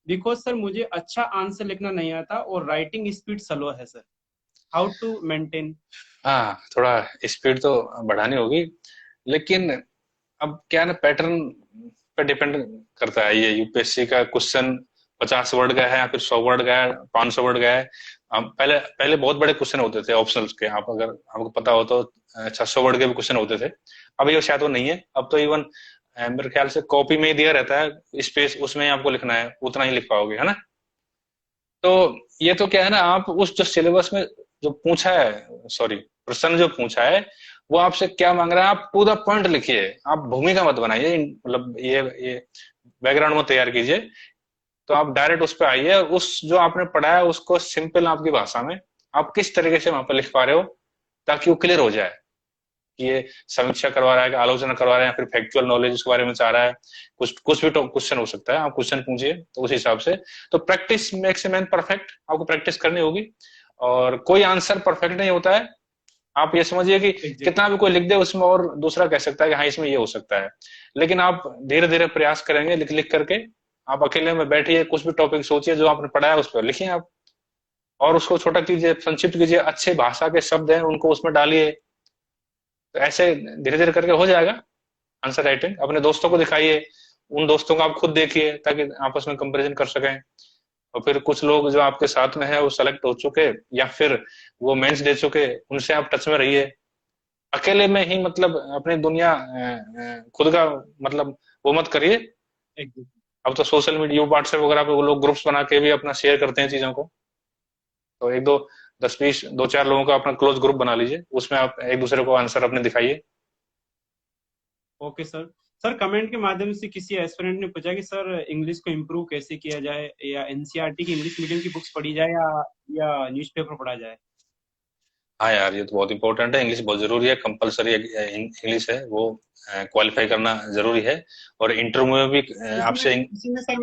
because sir मुझे अच्छा आंसर लिखना नहीं आता और राइटिंग स्पीड स्लो है सर। How to maintain. हाँ, थोड़ा स्पीड तो बढ़ानी होगी, लेकिन अब क्या है ना, पैटर्न पे डिपेंड करता है। ये यूपीएससी का क्वेश्चन 50 वर्ड का है या फिर 100 वर्ड का है, 500 वर्ड का है। हम पहले पहले बहुत बड़े क्वेश्चन होते थे ऑप्शनल्स के, आप अगर आपको पता हो तो 600 वर्ड के भी क्वेश्चन होते थे। अब ये शायद वो नहीं है, अब तो इवन मेरे ख्याल से कॉपी में ही दिया रहता है स्पेस, उसमें ही आपको लिखना है, उतना ही लिख पाओगे, है ना। तो ये तो क्या है ना, आप उस जो सिलेबस में जो पूछा है, सॉरी, प्रश्न जो पूछा है वो आपसे क्या मांग रहा है, आप टू द पॉइंट लिखिए, आप भूमिका मत बनाइए, मतलब ये बैकग्राउंड मत तैयार कीजिए। तो आप डायरेक्ट उस पर आइए, और उस जो आपने पढ़ा है उसको सिंपल आपकी भाषा में आप किस तरीके से वहां पर लिख पा रहे हो, ताकि वो क्लियर हो जाए कि ये समीक्षा करवा रहा है कि आलोचना करवा रहा है, या फिर फैक्चुअल नॉलेज उसके बारे में चाह रहा है। कुछ कुछ भी क्वेश्चन हो सकता है, आप क्वेश्चन पूछिए तो उस हिसाब से। तो practice makes a man perfect, आपको प्रैक्टिस करनी होगी। और कोई आंसर परफेक्ट नहीं होता है। आप ये समझिए कि एग्जैक्ट कितना भी कोई लिख दे उसमें और दूसरा कह सकता है कि हाँ इसमें ये हो सकता है, लेकिन आप धीरे धीरे प्रयास करेंगे लिख लिख करके। आप अकेले में बैठिए, कुछ भी टॉपिक सोचिए जो आपने पढ़ा है उस पर लिखिए आप, और उसको छोटा कीजिए, संक्षिप्त कीजिए, अच्छे भाषा के शब्द हैं उनको उसमें डालिए। तो ऐसे धीरे धीरे करके हो जाएगा आंसर राइटिंग। अपने दोस्तों को दिखाइए, उन दोस्तों को आप खुद देखिए ताकि आपस में कंपैरिजन कर सकें। और फिर कुछ लोग जो आपके साथ में है वो सेलेक्ट हो चुके या फिर वो मेंस दे चुके, उनसे आप टच में रहिए। अकेले में ही मतलब अपनी दुनिया खुद का मतलब वो मत करिए। एग्जैक्ट अब तो सोशल मीडिया व्हाट्सएप वगैरह पे वो लोग ग्रुप्स बना के भी अपना शेयर करते हैं चीजों को। तो एक दो 10-20 2-4 लोगों का अपना क्लोज ग्रुप बना लीजिए, उसमें आप एक दूसरे को आंसर अपने दिखाइए। Okay sir. सर कमेंट के माध्यम से किसी एस्पिरेंट ने पूछा कि सर इंग्लिश को इम्प्रूव कैसे किया जाए, या एनसीईआरटी की इंग्लिश मीडियम की बुक्स पढ़ी जाए या न्यूज़पेपर पढ़ा जाए। हाँ यार, ये तो बहुत इंपॉर्टेंट है, इंग्लिश बहुत जरूरी है, कंपलसरी इंग्लिश है वो, क्वालिफाई करना जरूरी है। और इंटरव्यू में भी आपसे उसी में सर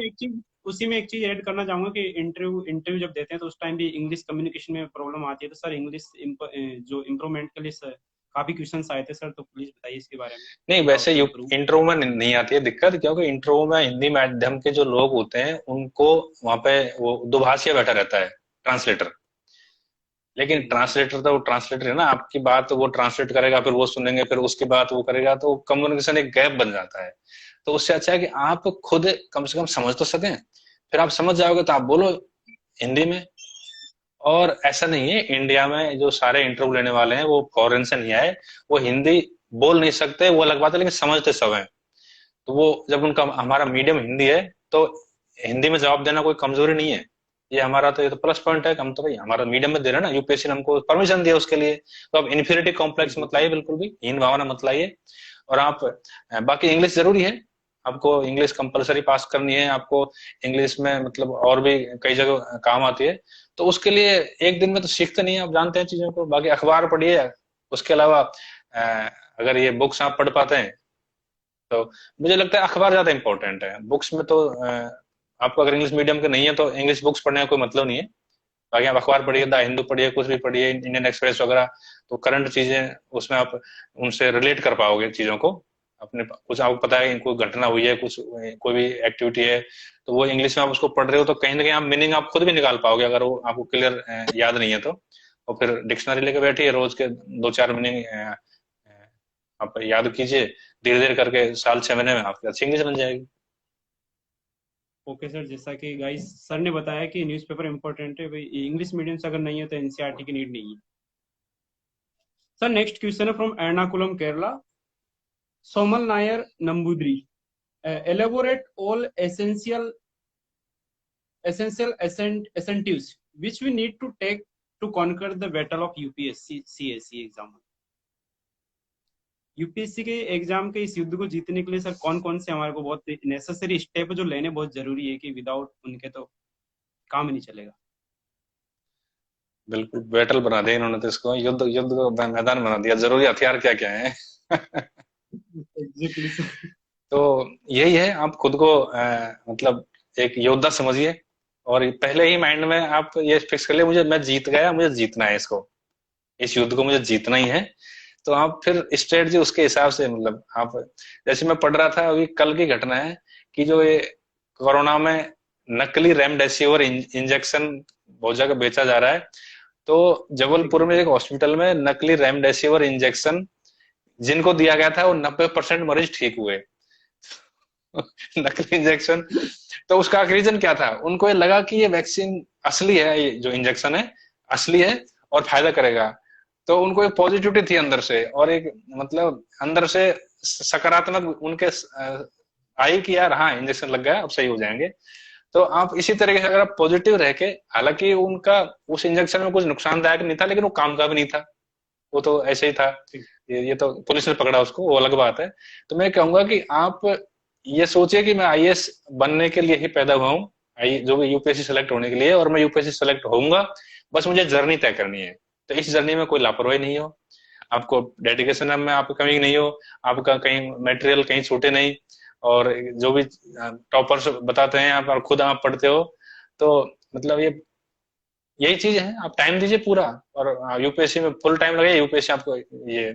मैं एक चीज ऐड करना चाहूंगा कि इंटरव्यू इंटरव्यू जब देते हैं तो उस टाइम भी इंग्लिश कम्युनिकेशन में प्रॉब्लम आती है, तो सर इंग्लिश जो इम्प्रूवमेंट के लिए सर काफी क्वेश्चंस आए थे सर, तो प्लीज बताइए इसके बारे में। नहीं, हाउ वैसे टू इम्प्रूव। इंटरव्यू में नहीं आती है दिक्कत, क्योंकि इंटरव्यू में हिंदी माध्यम के जो लोग होते हैं उनको वहां पे वो दुभाषिया बैठा रहता है, ट्रांसलेटर। लेकिन एग्जैक्टली ट्रांसलेटर तो वो ट्रांसलेटर है ना, आपकी बात वो ट्रांसलेट करेगा, फिर वो सुनेंगे, फिर उसके बाद वो करेगा, तो कम्युनिकेशन एक गैप बन जाता है। तो उससे अच्छा है कि आप खुद कम से कम समझ तो सकें, फिर आप समझ जाओगे तो आप बोलो हिंदी में। और ऐसा नहीं है, इंडिया में जो सारे इंटरव्यू लेने वाले हैं वो फॉरेन से नहीं आए, वो हिंदी बोल नहीं सकते वो अलग बात है, लेकिन समझते सब हैं। तो वो जब उनका हमारा मीडियम हिंदी है, तो हिंदी में जवाब देना कोई कमजोरी नहीं है। ये हमारा तो ये तो प्लस पॉइंट है, हम तो भाई हमारा मीडियम में दे रहे हैं ना, यूपीएससी ने हमको परमिशन दिया उसके लिए। तो आप इन्फीरियरिटी कॉम्प्लेक्स मत लाइए, बिल्कुल भी हीन भावना मत लाइए। और आप बाकी इंग्लिश जरूरी है, आपको इंग्लिश कंपलसरी पास करनी है आपको। इंग्लिश में मतलब और भी कई जगह काम आती है। तो उसके लिए एक दिन में तो सीखते नहीं है, आप जानते हैं चीजों को। बाकी अखबार पढ़िए, उसके अलावा अगर ये बुक्स आप पढ़ पाते हैं तो मुझे लगता है अखबार ज्यादा इंपॉर्टेंट है बुक्स में। तो आपको अगर इंग्लिश मीडियम के नहीं है तो इंग्लिश बुक्स पढ़ने का कोई मतलब नहीं है। बाकी आप अखबार पढ़िए, द हिंदू पढ़िए, कुछ भी पढ़िए, इंडियन एक्सप्रेस वगैरह। तो करंट चीजें उसमें आप उनसे रिलेट कर पाओगे चीजों को अपने। कुछ आपको पता है कि कोई घटना हुई है, कुछ कोई भी एक्टिविटी है, तो वो इंग्लिश में आप उसको पढ़ रहे हो तो कहीं ना कहीं आप मीनिंग आप खुद भी निकाल पाओगे, अगर वो आपको क्लियर याद नहीं है तो। और फिर डिक्शनरी लेके बैठिए, रोज के 2-4 मीनिंग आप याद कीजिए, धीरे धीरे करके साल 6 महीने में आपकी अच्छी इंग्लिश बन जाएगी। ओके सर, जैसा कि गाइस सर ने बताया कि न्यूज़पेपर इंपॉर्टेंट है भाई, इंग्लिश मीडियम से अगर नहीं है तो एनसीईआरटी की नीड नहीं है। सर नेक्स्ट क्वेश्चन है from Ernakulam Kerala, Somal Nair Namboodiri. Elaborate all essential incentives which we need to take to conquer the battle of UPSC CSE exam। UPSC के एग्जाम के इस युद्ध को जीतने के लिए सर कौन कौन से हमारे को बहुत नेसेसरी स्टेप जो लेने बहुत जरूरी है, कि विदाउट उनके तो काम ही नहीं चलेगा। बिल्कुल बैटल बना दिया इन्होंने तो, इसको युद्ध युद्ध का मैदान बना दिया, जरूरी हथियार क्या क्या है। Exactly sir. तो यही है, आप खुद को मतलब एक योद्धा समझिए, और पहले ही माइंड में आप ये फिक्स कर लिए मुझे, मैं जीत गया, मुझे जीतना है इसको, इस युद्ध को मुझे जीतना ही है। तो आप फिर स्ट्रेटजी उसके हिसाब से, मतलब आप जैसे मैं पढ़ रहा था अभी कल की घटना है कि जो ये कोरोना में नकली रेमडेसिविर इंजेक्शन बहुत जगह बेचा जा रहा है। तो जबलपुर में एक हॉस्पिटल में नकली रेमडेसिविर इंजेक्शन जिनको दिया गया था वो 90% मरीज ठीक हुए। नकली इंजेक्शन। तो उसका रीजन क्या था, उनको ये लगा कि ये वैक्सीन असली है, ये जो इंजेक्शन है असली है और फायदा करेगा। तो उनको एक पॉजिटिविटी थी अंदर से, और एक मतलब अंदर से सकारात्मक उनके आई कि यार हाँ इंजेक्शन लग गया अब सही हो जाएंगे। तो आप इसी तरीके से अगर आप पॉजिटिव रह के, हालांकि उनका उस इंजेक्शन में कुछ नुकसानदायक नहीं था लेकिन वो काम का भी नहीं था, वो तो ऐसे ही था। ये तो पुलिस ने पकड़ा उसको, वो अलग बात है। तो मैं कहूंगा कि आप ये सोचिए कि मैं आईएएस बनने के लिए ही पैदा हुआ हूँ, जो भी यूपीएससी सेलेक्ट होने के लिए, और मैं यूपीएससी सेलेक्ट होऊंगा। बस मुझे जर्नी तय करनी है। तो इस जर्नी में कोई लापरवाही नहीं हो, आपको डेडिकेशन में आपकी कमी नहीं हो, आपका कहीं मटेरियल कहीं छूटे नहीं, और जो भी टॉपर्स बताते हैं आप और खुद आप पढ़ते हो, तो मतलब ये यही चीज है। आप टाइम दीजिए पूरा, और यूपीएससी में फुल टाइम लगे, यूपीएससी आपको ये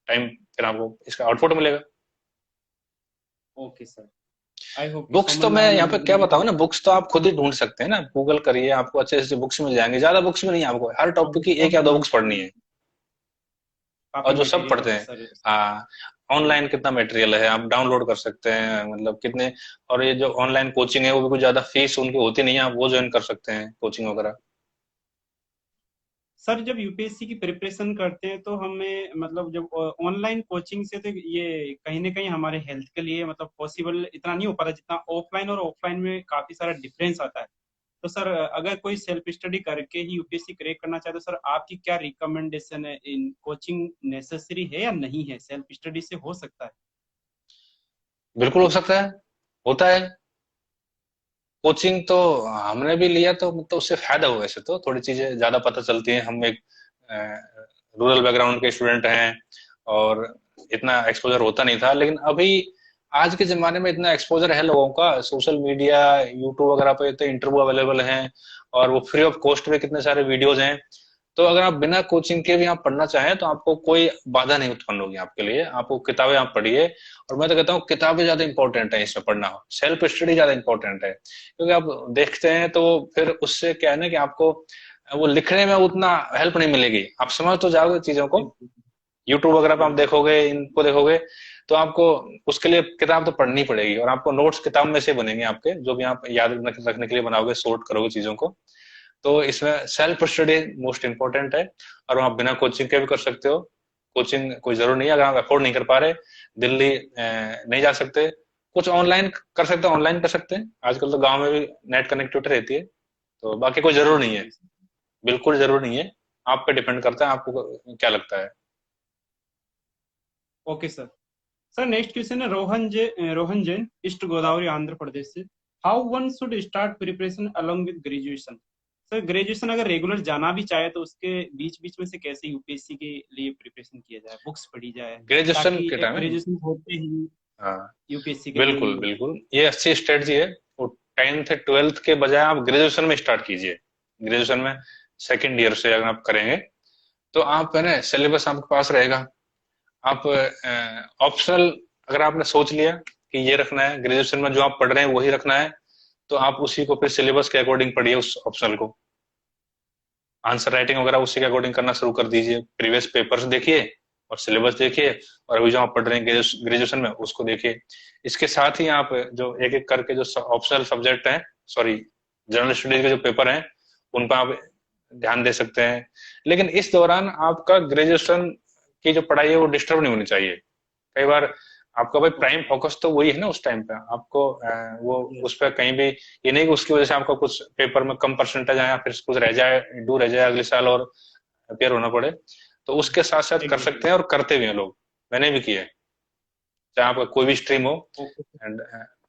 टाइम, फिर आपको इसका आउटपुट मिलेगा। ओके सर, आई होप कि बुक्स तो समझ में मैं आया यहाँ पे क्या बताऊँ मुझे। ना, बुक्स तो आप खुद ही ढूंढ सकते हैं ना, गूगल करिए, आपको अच्छे अच्छे बुक्स मिल जाएंगे, ज्यादा बुक्स भी नहीं है, आपको हर टॉपिक की एक या दो बुक्स पढ़नी है, काफी और जो सब मटेरियल पढ़ते है हैं। सर। हाँ, ऑनलाइन कितना मटेरियल है, आप डाउनलोड कर सकते हैं, मतलब कितने। और ये जो ऑनलाइन कोचिंग है वो भी कुछ ज्यादा फीस उनकी होती नहीं है, आप वो ज्वाइन कर सकते हैं कोचिंग वगैरह। सर जब यूपीएससी की प्रिपरेशन करते हैं तो हमें मतलब जब ऑनलाइन कोचिंग से, तो ये कहीं ना कहीं हमारे हेल्थ के लिए मतलब पॉसिबल इतना नहीं हो पाता जितना ऑफलाइन, और ऑफलाइन में काफी सारा डिफरेंस आता है। तो सर अगर कोई सेल्फ स्टडी करके ही यूपीएससी क्रैक करना चाहे तो सर आपकी क्या रिकमेंडेशन है, इन कोचिंग नेसेसरी है या नहीं है, सेल्फ स्टडी से हो सकता है? बिल्कुल हो सकता है, होता है। कोचिंग तो हमने भी लिया, तो मतलब उससे फायदा हुआ, वैसे तो थोड़ी चीजें ज्यादा पता चलती हैं। हम एक रूरल बैकग्राउंड के स्टूडेंट हैं, और इतना एक्सपोजर होता नहीं था, लेकिन अभी आज के जमाने में इतना एक्सपोजर है लोगों का, सोशल मीडिया, यूट्यूब वगैरह पे तो इंटरव्यू अवेलेबल हैं, और वो फ्री ऑफ कॉस्ट पे कितने सारे वीडियोज हैं। तो अगर आप बिना कोचिंग के भी आप पढ़ना चाहें तो आपको कोई बाधा नहीं उत्पन्न होगी आपके लिए, आपको किताबें आप पढ़िए। और मैं तो कहता हूँ किताबें ज्यादा इंपॉर्टेंट है इसमें पढ़ना, सेल्फ स्टडी ज्यादा इंपॉर्टेंट है, क्योंकि आप देखते हैं तो फिर उससे क्या है ना कि आपको वो लिखने में उतना हेल्प नहीं मिलेगी, आप समझ तो जाओगे चीजों को। बिल्कुल यूट्यूब वगैरह पे आप बिल्कुल। देखोगे, इनको देखोगे, तो आपको उसके लिए किताब तो पढ़नी पड़ेगी, और आपको नोट्स किताब में से बनेंगे आपके, जो भी आप याद रखने के लिए बनाओगे, सोर्ट करोगे चीजों को। तो इसमें सेल्फ स्टडी मोस्ट इंपॉर्टेंट है, और आप बिना कोचिंग के भी कर सकते हो। कोचिंग कोई जरूर नहीं है, अगर आप अफोर्ड नहीं कर पा रहे, दिल्ली नहीं जा सकते, कुछ ऑनलाइन कर सकते हैं, ऑनलाइन कर सकते हैं, आजकल तो गांव में भी नेट कनेक्टिविटी रहती है। तो बाकी कोई जरूर नहीं है, बिल्कुल बिल्कुल जरूर नहीं है। आप पे डिपेंड करता है, आपको क्या लगता है। Okay sir. Sir next question है रोहन जैन, ईस्ट गोदावरी आंध्र प्रदेश से। How one should start preparation along with graduation? Sir graduation अगर रेगुलर जाना भी चाहे तो उसके बीच बीच में से कैसे यूपीएससी के लिए प्रिपरेशन किया जाए, बुक्स पढ़ी जाए, ग्रेजुएशन ताकि के टाइम में, ग्रेजुएशन होते ही हाँ, यूपीएससी के बिल्कुल लिए। बिल्कुल, ये अच्छी स्ट्रेटजी है। वो 10th 12th के बजाय आप ग्रेजुएशन में स्टार्ट कीजिए। ग्रेजुएशन में सेकंड ईयर से अगर आप करेंगे, तो आप है ना, सिलेबस आपके पास रहेगा। आप ऑप्शनल, अगर आपने सोच लिया कि ये रखना है, ग्रेजुएशन में जो आप पढ़ रहे हैं वही रखना है, तो आप उसी को फिर सिलेबस के अकॉर्डिंग पढ़िए, उस ऑप्शनल को। आंसर राइटिंग वगैरह उसी के अकॉर्डिंग करना शुरू कर दीजिए, प्रीवियस पेपर्स देखिए, और सिलेबस देखिए, और अभी जो आप पढ़ रहे हैं ग्रेजुएशन में उसको देखिए। इसके साथ ही आप जो एक एक करके जो ऑप्शनल सब्जेक्ट हैं, सॉरी, जनरल स्टडीज के जो पेपर हैं, उन पर आप ध्यान दे सकते हैं। लेकिन इस दौरान आपका ग्रेजुएशन की जो पढ़ाई है वो डिस्टर्ब नहीं होनी चाहिए। कई बार आपका भाई प्राइम फोकस तो वही है ना उस टाइम पे, आपको वो उस पर कहीं भी ये नहीं कि उसकी वजह से आपका कुछ पेपर में कम परसेंटेज आया, फिर कुछ रह जाए, ड्यू रह जाए, अगले साल और अपियर होना पड़े। तो उसके साथ साथ कर एग्जैक्टली। सकते हैं, और करते भी हैं लोग, मैंने भी किया है, चाहे आपका कोई भी स्ट्रीम हो। ओके। एंड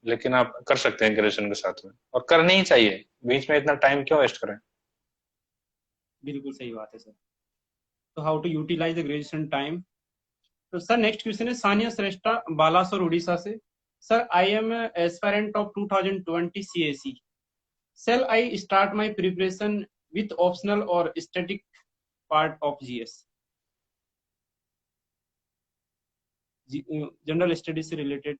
लेकिन आप कर सकते हैं ग्रेजुएशन के साथ में, और करनी ही चाहिए, बीच में इतना टाइम क्यों वेस्ट करें। बिल्कुल सही बात है सर। तो how to utilize the graduation time? तो सर नेक्स्ट क्वेश्चन है सानिया श्रेष्ठा, बालासोर उड़ीसा से। Sir I am aspirant of 2020 CSC. Shall I start my preparation with optional or static part of GS? General study से रिलेटेड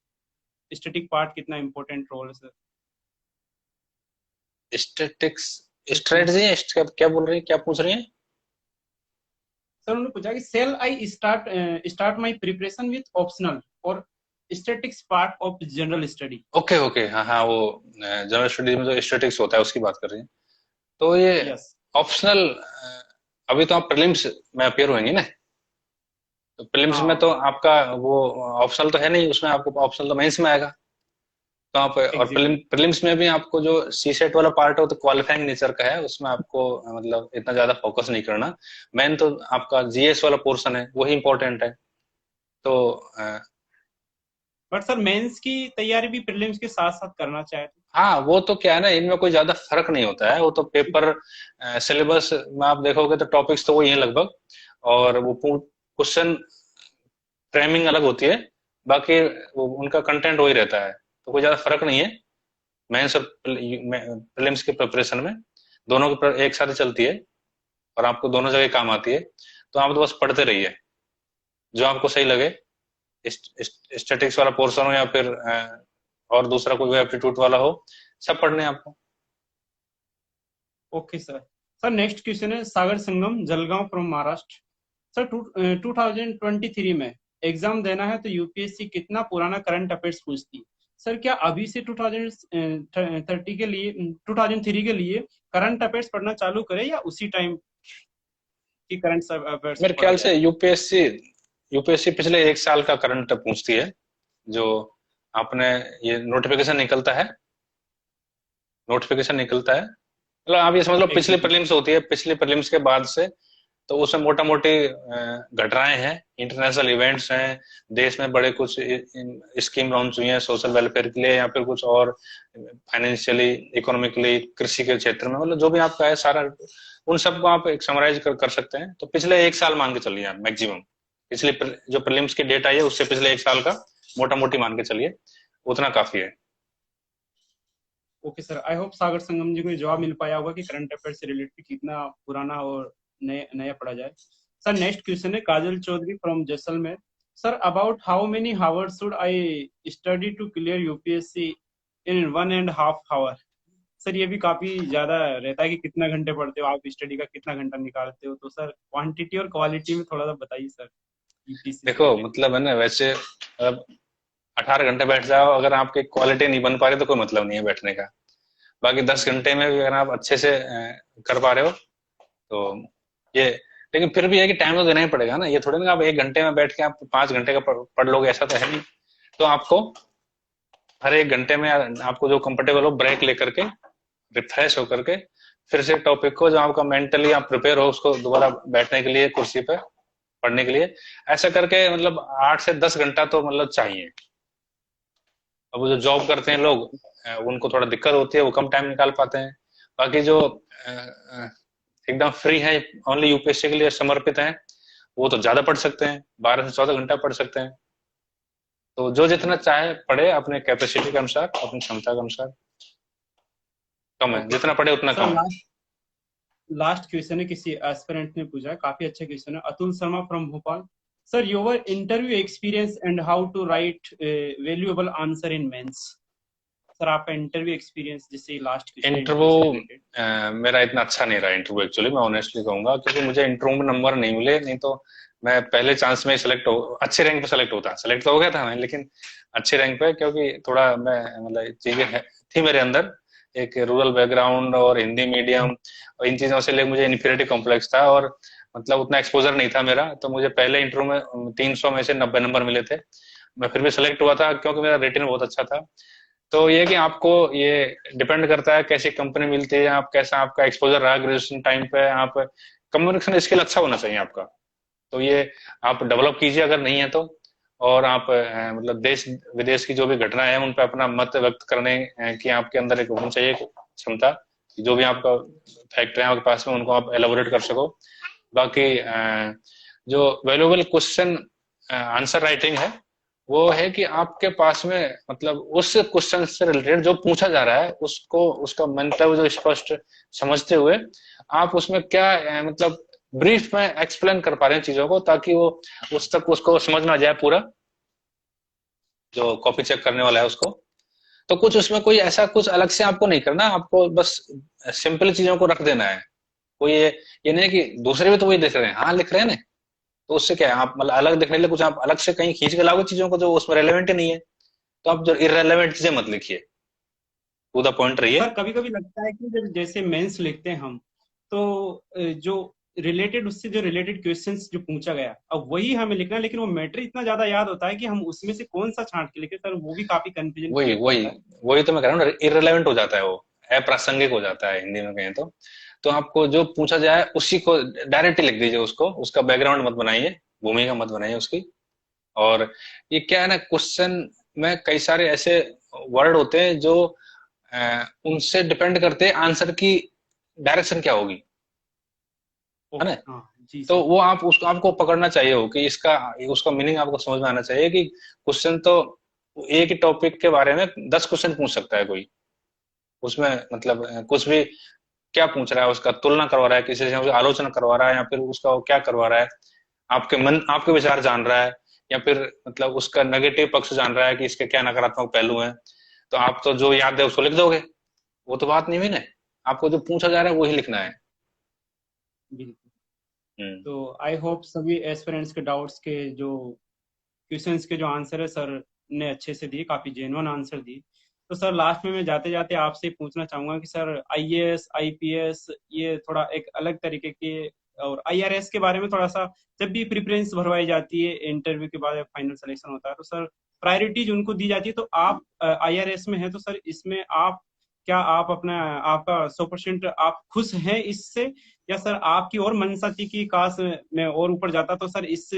स्टैटिक पार्ट कितना important role है sir? Statics इसमें strategy, क्या क्या बोल रही है, क्या पूछ रही है? सर उन्होंने पूछा कि shall I start my preparation with optional और statics part of general study. Okay okay, हाँ हाँ, वो जनरल स्टडीज में जो स्टेटिक्स होता है उसकी बात कर रही हैं। तो ये यस। ऑप्शनल, अभी तो आप प्रीलिम्स में अपियर होंगे ना, तो प्रीलिम्स में हाँ तो आपका वो ऑप्शनल तो है नहीं, उसमें आपको ऑप्शनल तो मेंस में आएगा। तो आप, और एग्जैक्टली। प्रीलिम्स में भी आपको जो सी सेट वाला पार्ट है, तो क्वालिफाइंग नेचर का है, उसमें आपको मतलब इतना ज्यादा फोकस नहीं करना। मेन तो आपका जीएस वाला पोर्शन है, वही इंपॉर्टेंट है। तो बट सर मेंस की तैयारी भी प्रीलिम्स के साथ साथ करना चाहे तो। हाँ, वो तो क्या है ना, इनमें कोई ज्यादा फर्क नहीं होता है। वो तो पेपर सिलेबस में आप देखोगे तो टॉपिक्स तो वही हैं लगभग, और वो क्वेश्चन फ्रेमिंग अलग होती है, बाकी वो उनका कंटेंट वही रहता है। तो कोई ज्यादा फर्क नहीं है मेंस और प्रीलिम्स के प्रिपरेशन में। दोनों की एक साथ ही चलती है, और आपको दोनों जगह काम आती है। तो आप तो बस पढ़ते रहिए जो आपको सही लगे, स्टैटिक्स वाला पोर्शन हो या फिर और दूसरा कोई एप्टीट्यूड वाला हो, सब पढ़ने हैं आपको। Okay sir. Sir next question है सागर संगम जलगांव फ्रॉम महाराष्ट्र। सर 2023 में एग्जाम देना है तो यूपीएससी कितना पुराना करंट अफेयर्स पूछती है? सर क्या अभी से 2030 के लिए 2003 के लिए करंट अफेयर्स पढ़ना चालू करें या उसी टाइम की करंट अफेयर्स मेरे पढ़ा ख्याल से जाए? यूपीएससी पिछले एक साल का करंट पूछती है। जो आपने ये नोटिफिकेशन निकलता है, मतलब आप ये समझ लो पिछली एग्जैक्टली। प्रीलिम्स होती है, पिछली प्रीलिम्स के बाद से तो उसमें मोटा मोटी घटनाएं हैं, इंटरनेशनल इवेंट्स हैं, देश में बड़े कुछ स्कीम लॉन्च हुई हैं सोशल वेलफेयर के लिए, या फिर कुछ और फाइनेंशियली, इकोनॉमिकली, कृषि के क्षेत्र में, मतलब जो भी आपका है सारा, उन सबको आप एक समराइज कर सकते हैं। तो पिछले एक साल मान के चलिए आप मैक्सिमम, पिछले जो प्रीलिम्स की डेट आई है उससे पिछले एक साल का मोटा मोटी मान के चलिए, उतना काफी है। ओके सर, आई होप सागर संगम जी को ये जवाब मिल पाया होगा कि करंट अफेयर से रिलेटेड कितना पुराना और नया नया पढ़ा जाए। सर नेक्स्ट क्वेश्चन है Kajal Chaudhary from Jaisalmer. Sir about how many hours should I study to clear UPSC in 1.5 hour? Sir ये भी काफी ज्यादा रहता है कि कितना घंटे पढ़ते हो आप, स्टडी का कितना घंटा निकालते हो, तो सर क्वांटिटी और क्वालिटी में थोड़ा सा बताइए सर यूपीएससी से देखो रिलेटेड। मतलब है ना, वैसे अब 18 घंटे बैठ जाओ, अगर आपकी क्वालिटी नहीं बन पा रही तो कोई मतलब नहीं है बैठने का। बाकी 10 घंटे में भी अगर आप अच्छे से कर पा रहे हो तो ये, लेकिन फिर भी है कि टाइम तो देना ही पड़ेगा ना। ये थोड़ी ना आप 1 घंटे में बैठ के आप 5 घंटे का पढ़ लोगे, ऐसा तो है नहीं। तो आपको हर 1 घंटे में आपको जो कंफर्टेबल हो ब्रेक लेकर के, रिफ्रेश होकर के, फिर से टॉपिक को जो आपका मेंटली आप प्रिपेयर हो उसको दोबारा बैठने के लिए कुर्सी पे पढ़ने के लिए, ऐसा करके मतलब 8 से 10 घंटा तो मतलब चाहिए। अब वो जो जॉब करते हैं लोग, उनको थोड़ा दिक्कत होती है, वो कम टाइम निकाल पाते हैं। बाकी जो एकदम फ्री है, ओनली यूपीएससी के लिए समर्पित हैं, वो तो ज्यादा पढ़ सकते हैं, 12 से 14 घंटा पढ़ सकते हैं। तो जो जितना चाहे पढ़े अपने कैपेसिटी के अनुसार, अपनी क्षमता के अनुसार। कम है, ओके जितना सर। पढ़े उतना सर कम है। लास्ट लास्ट क्वेश्चन है, किसी एस्पिरेंट ने पूछा है, काफी अच्छा क्वेश्चन है, Atul Sharma from Bhopal. Sir your interview experience and how to write valuable answer in mains. Sir आपका इंटरव्यू एक्सपीरियंस जिससे लास्ट क्वेश्चन इंटरव्यू इंटरव्यू से रिलेटेड। मेरा इतना अच्छा नहीं रहा इंटरव्यू, एक्चुअली मैं ऑनेस्टली कहूंगा, क्योंकि मुझे इंटरव्यू में नंबर नहीं मिले, नहीं तो मैं पहले चांस में सिलेक्ट हो, अच्छे रैंक पे सेलेक्ट तो हो गया था मैं, लेकिन अच्छे रैंक पे, क्योंकि थोड़ा मैं मतलब चीजें थी मेरे अंदर, एक रूरल बैकग्राउंड और हिंदी मीडियम, और इन चीजों से लेकर मुझे इन्फीरियरिटी कॉम्प्लेक्स था, और मतलब उतना एक्सपोजर नहीं था मेरा। तो मुझे पहले इंटरव्यू में 300 में से 90 नंबर मिले थे। मैं फिर भी सेलेक्ट हुआ था क्योंकि मेरा रेटिंग बहुत अच्छा था। तो ये कि आपको ये डिपेंड करता है कैसी कंपनी मिलती है, आप कैसा आपका एक्सपोजर रहा ग्रेजुएशन टाइम पे, आप कम्युनिकेशन स्किल अच्छा होना चाहिए आपका। तो ये आप डेवलप कीजिए अगर नहीं है तो। और आप मतलब देश विदेश की जो भी घटना है उन पे अपना मत व्यक्त करने की आपके अंदर एक होनी चाहिए क्षमता, जो भी आपका फैक्ट है आपके पास में उनको आप एलोबोरेट कर सको। बाकी जो वैल्यूएबल क्वेश्चन आंसर राइटिंग है, वो है कि आपके पास में मतलब उस क्वेश्चन से रिलेटेड जो पूछा जा रहा है उसको, उसका मंतव्य जो स्पष्ट समझते हुए आप उसमें क्या मतलब ब्रीफ में एक्सप्लेन कर पा रहे हैं चीजों को, ताकि वो उस तक उसको समझ में आ जाए पूरा, जो कॉपी चेक करने वाला है उसको। तो कुछ उसमें कोई ऐसा कुछ अलग से आपको नहीं करना, आपको बस सिंपल चीजों को रख देना है। कोई ये नहीं है कि दूसरे भी तो वही लिख रहे हैं, हाँ लिख रहे हैं ना, तो उससे क्या है, आप मतलब अलग दिखने के लिए कुछ आप अलग से कहीं खींच के लाओगे चीजों को जो उसमें रेलेवेंट ही नहीं है। तो आप जो इरेलेवेंट चीजें मत लिखिए, टू द पॉइंट रहिए। सर कभी कभी लगता है कि जब जैसे मेंस लिखते हैं हम, तो जो रिलेटेड उससे जो रिलेटेड क्वेश्चंस जो पूछा गया अब वही हमें लिखना है, लेकिन वो मैटर इतना ज्यादा याद होता है कि हम उसमें से कौन सा छांट के लिखे, सर वो भी काफी कंफ्यूजन वही क्रिएट वही करता है। वही तो मैं कह रहा हूँ, इरेलेवेंट हो जाता है वो, अप्रासंगिक हो जाता है हिंदी में कहें तो आपको जो पूछा जाए उसी को डायरेक्टली लिख दीजिए, उसको उसका बैकग्राउंड मत बनाइए, भूमिका मत बनाइए उसकी। और ये क्या है ना, क्वेश्चन में कई सारे ऐसे वर्ड होते हैं जो उनसे डिपेंड करते हैं आंसर की डायरेक्शन क्या होगी, है ना। ओके, हाँ जी तो सर। वो आप उसको आपको पकड़ना चाहिए हो कि इसका उसका मीनिंग आपको समझ में आना चाहिए कि क्वेश्चन तो एक ही टॉपिक के बारे में 10 क्वेश्चन पूछ सकता है कोई, उसमें मतलब कुछ भी क्या पूछ रहा है, उसका तुलना करवा रहा है किसी से, उसकी आलोचना करवा रहा है, या फिर उसका वो क्या करवा रहा है, आपके मन आपके विचार जान रहा है, या फिर मतलब उसका नेगेटिव पक्ष जान रहा है कि इसके क्या नकारात्मक पहलू हैं। तो आप तो जो याद है उसको लिख दोगे, वो तो बात नहीं हुई ना। आपको जो पूछा जा रहा है वही लिखना है। बिल्कुल। हम्म। तो आई होप सभी एस्पिरेंट्स के डाउट्स के जो क्वेश्चंस के जो आंसर है सर ने अच्छे से दिए, काफी जेन्युइन आंसर दिए। तो सर लास्ट में मैं जाते जाते आपसे पूछना चाहूंगा कि सर आईएएस आईपीएस ये थोड़ा एक अलग तरीके के, और आईआरएस के बारे में थोड़ा सा, जब भी प्रिफरेंस भरवाई जाती है इंटरव्यू के बाद फाइनल सिलेक्शन होता है तो सर प्रायोरिटीज उनको दी जाती है। तो आप आईआरएस में है तो सर इसमें आप क्या, आप अपना, आपका 100% आप खुश हैं इससे, या सर आपकी और मंशा थी कि काश मैं और ऊपर जाता? तो सर इस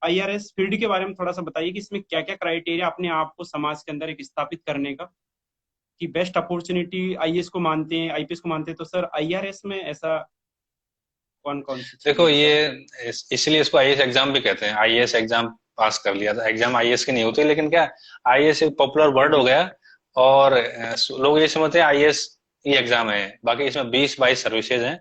आईआरएस फील्ड के बारे में थोड़ा सा बताइए कि इसमें क्या क्या क्राइटेरिया अपने आप को समाज के अंदर एक स्थापित करने का, कि बेस्ट अपॉर्चुनिटी आईएएस को मानते हैं, आईपीएस को मानते हैं, तो सर आईआरएस में ऐसा कौन कौन सी चीजें देखो हैं ये सर? इसलिए इसको आईएएस एग्जाम भी कहते हैं। आईएएस एग्जाम पास कर लिया था, एग्जाम आईएएस की नहीं होती, लेकिन क्या आईएएस एक पॉपुलर वर्ड हो बिल्कुल। गया, और लोग ये समझते हैं आईएएस ही एग्जाम है। बाकी इसमें 20-22 सर्विसेज हैं,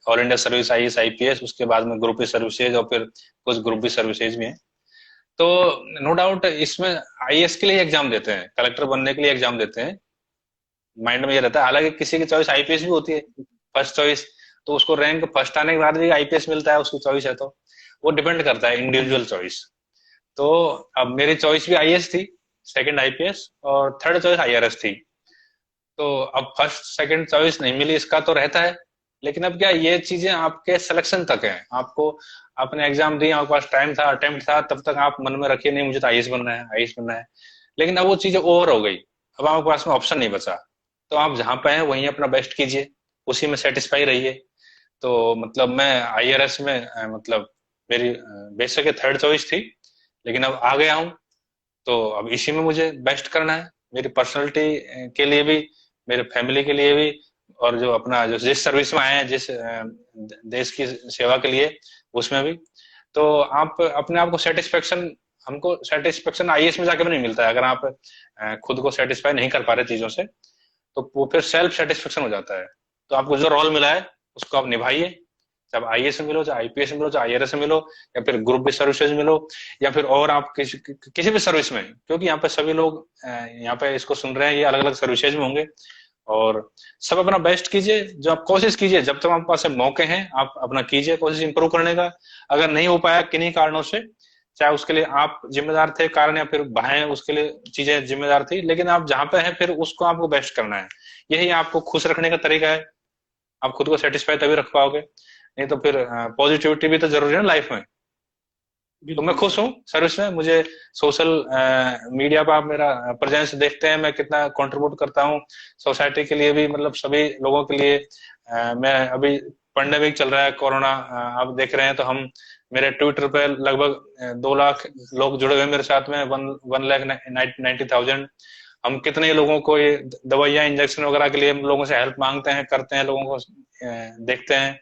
all India service, IAS IPS, उसके बाद में ग्रुप बी सर्विसेज, और फिर कुछ ग्रुप बी सर्विसेज भी हैं। तो नो डाउट इसमें आईएएस के लिए एग्जाम देते हैं, कलेक्टर बनने के लिए एग्जाम देते हैं, माइंड में ये रहता है। हालांकि किसी की चॉइस आईपीएस भी होती है, फर्स्ट चॉइस, तो उसको रैंक फर्स्ट आने के बाद भी आईपीएस मिलता है, उसकी चॉइस है। तो वो डिपेंड करता है इंडिविजुअल बिल्कुल। चॉइस। तो अब मेरी चॉइस भी आईएएस थी, सेकंड आईपीएस, और थर्ड चॉइस आईआरएस थी। तो अब फर्स्ट सेकंड चॉइस नहीं मिली इसका तो रहता है, लेकिन अब क्या ये चीजें आपके सिलेक्शन तक है। आपको आपने एग्जाम दी, आपके पास टाइम था, अटेम्प्ट था, तब तक आप मन में रखिए नहीं मुझे तो आईएएस बनना है, आईएएस बनना है। लेकिन अब वो चीजें ओवर हो गई, अब आपके पास में ऑप्शन नहीं बचा। तो आप जहां पे हैं वहीं अपना बेस्ट कीजिए, उसी में सेटिस्फाई रहिए। तो मतलब मैं आईआरएस में मतलब मेरी बेशक थर्ड चॉइस थी, लेकिन अब आ गया हूँ, तो अब इसी में मुझे बेस्ट करना है, मेरी पर्सनैलिटी के लिए भी, मेरे फैमिली के लिए भी, और जो अपना जो जिस सर्विस में आए हैं, जिस देश की सेवा के लिए, उसमें भी। तो आप अपने आप को सेटिस्फेक्शन, हमको सेटिस्फेक्शन आईएएस में जाके भी नहीं मिलता है। अगर आप खुद को सेटिस्फाई नहीं कर पा रहे चीजों से, तो वो फिर सेल्फ सेटिस्फेक्शन हो जाता है। तो आपको जो रोल मिला है उसको आप निभाइए, चाहे आईएएस में मिलो, चाहे आईपीएस में मिलो, चाहे आईआरएस में मिलो, या फिर ग्रुप बी सर्विसेज मिलो, या फिर और आप किसी भी सर्विस में, क्योंकि यहाँ पे सभी लोग यहाँ पे इसको सुन रहे हैं, ये अलग अलग सर्विसेज में होंगे। और सब अपना बेस्ट कीजिए, जो आप कोशिश कीजिए, जब तक आपके पास मौके हैं आप अपना कीजिए कोशिश इंप्रूव करने का। अगर नहीं हो पाया किन्हीं कारणों से, चाहे उसके लिए आप जिम्मेदार थे कारण, या फिर बहन उसके लिए चीजें जिम्मेदार थी, लेकिन आप जहां पे हैं फिर उसको आपको बेस्ट करना है। यही आपको खुश रखने का तरीका है। आप खुद को सेटिस्फाई तभी रख पाओगे, नहीं तो फिर पॉजिटिविटी भी तो जरूरी है ना लाइफ में। तो मैं बिल्कुल खुश सर। हूँ सर्विस में। मुझे सोशल मीडिया पर आप मेरा प्रेजेंस देखते हैं, मैं कितना कंट्रीब्यूट करता हूँ सोसाइटी के लिए भी, मतलब सभी लोगों के लिए। मैं अभी पेंडेमिक चल रहा है, कोरोना, आप देख रहे हैं, तो हम मेरे ट्विटर पे लगभग 2 लाख लोग जुड़े हुए हैं मेरे साथ में, 1,90,000। हम कितने लोगों को ये दवाइयाँ इंजेक्शन वगैरह के लिए हम लोगों से हेल्प मांगते हैं, करते हैं, लोगों को देखते हैं।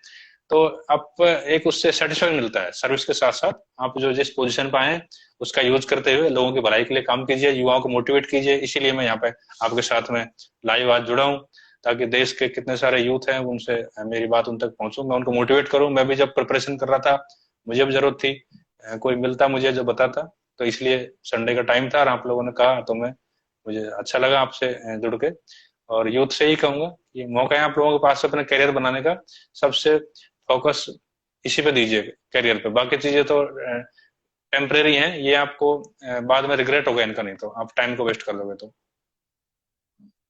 तो आप एक उससे सेटिस्फैक्शन मिलता है। सर्विस के साथ साथ आप जो जिस पोजीशन पे आए उसका यूज करते हुए लोगों की भलाई के लिए काम कीजिए, युवाओं को मोटिवेट कीजिए। इसीलिए मैं यहाँ पे आपके साथ में लाइव आज जुड़ा हूँ, ताकि देश के कितने सारे यूथ हैं उनसे मेरी बात उन तक पहुंचूं, मैं उनको मोटिवेट करूं। मैं भी जब प्रिपरेशन कर रहा था मुझे भी जरूरत थी, कोई मिलता मुझे जो बताता। तो इसलिए संडे का टाइम था और आप लोगों ने कहा, तो मैं मुझे अच्छा लगा आपसे जुड़ के। और यूथ से ही कहूंगा कि मौका है आप लोगों के पास अपना करियर बनाने का, सबसे फोकस इसी पे दीजिए, करियर पे। बाकी चीजें तो टेम्परेरी हैं, ये आपको बाद में रिग्रेट होगा इनका, नहीं तो आप टाइम को वेस्ट कर लोगे तो।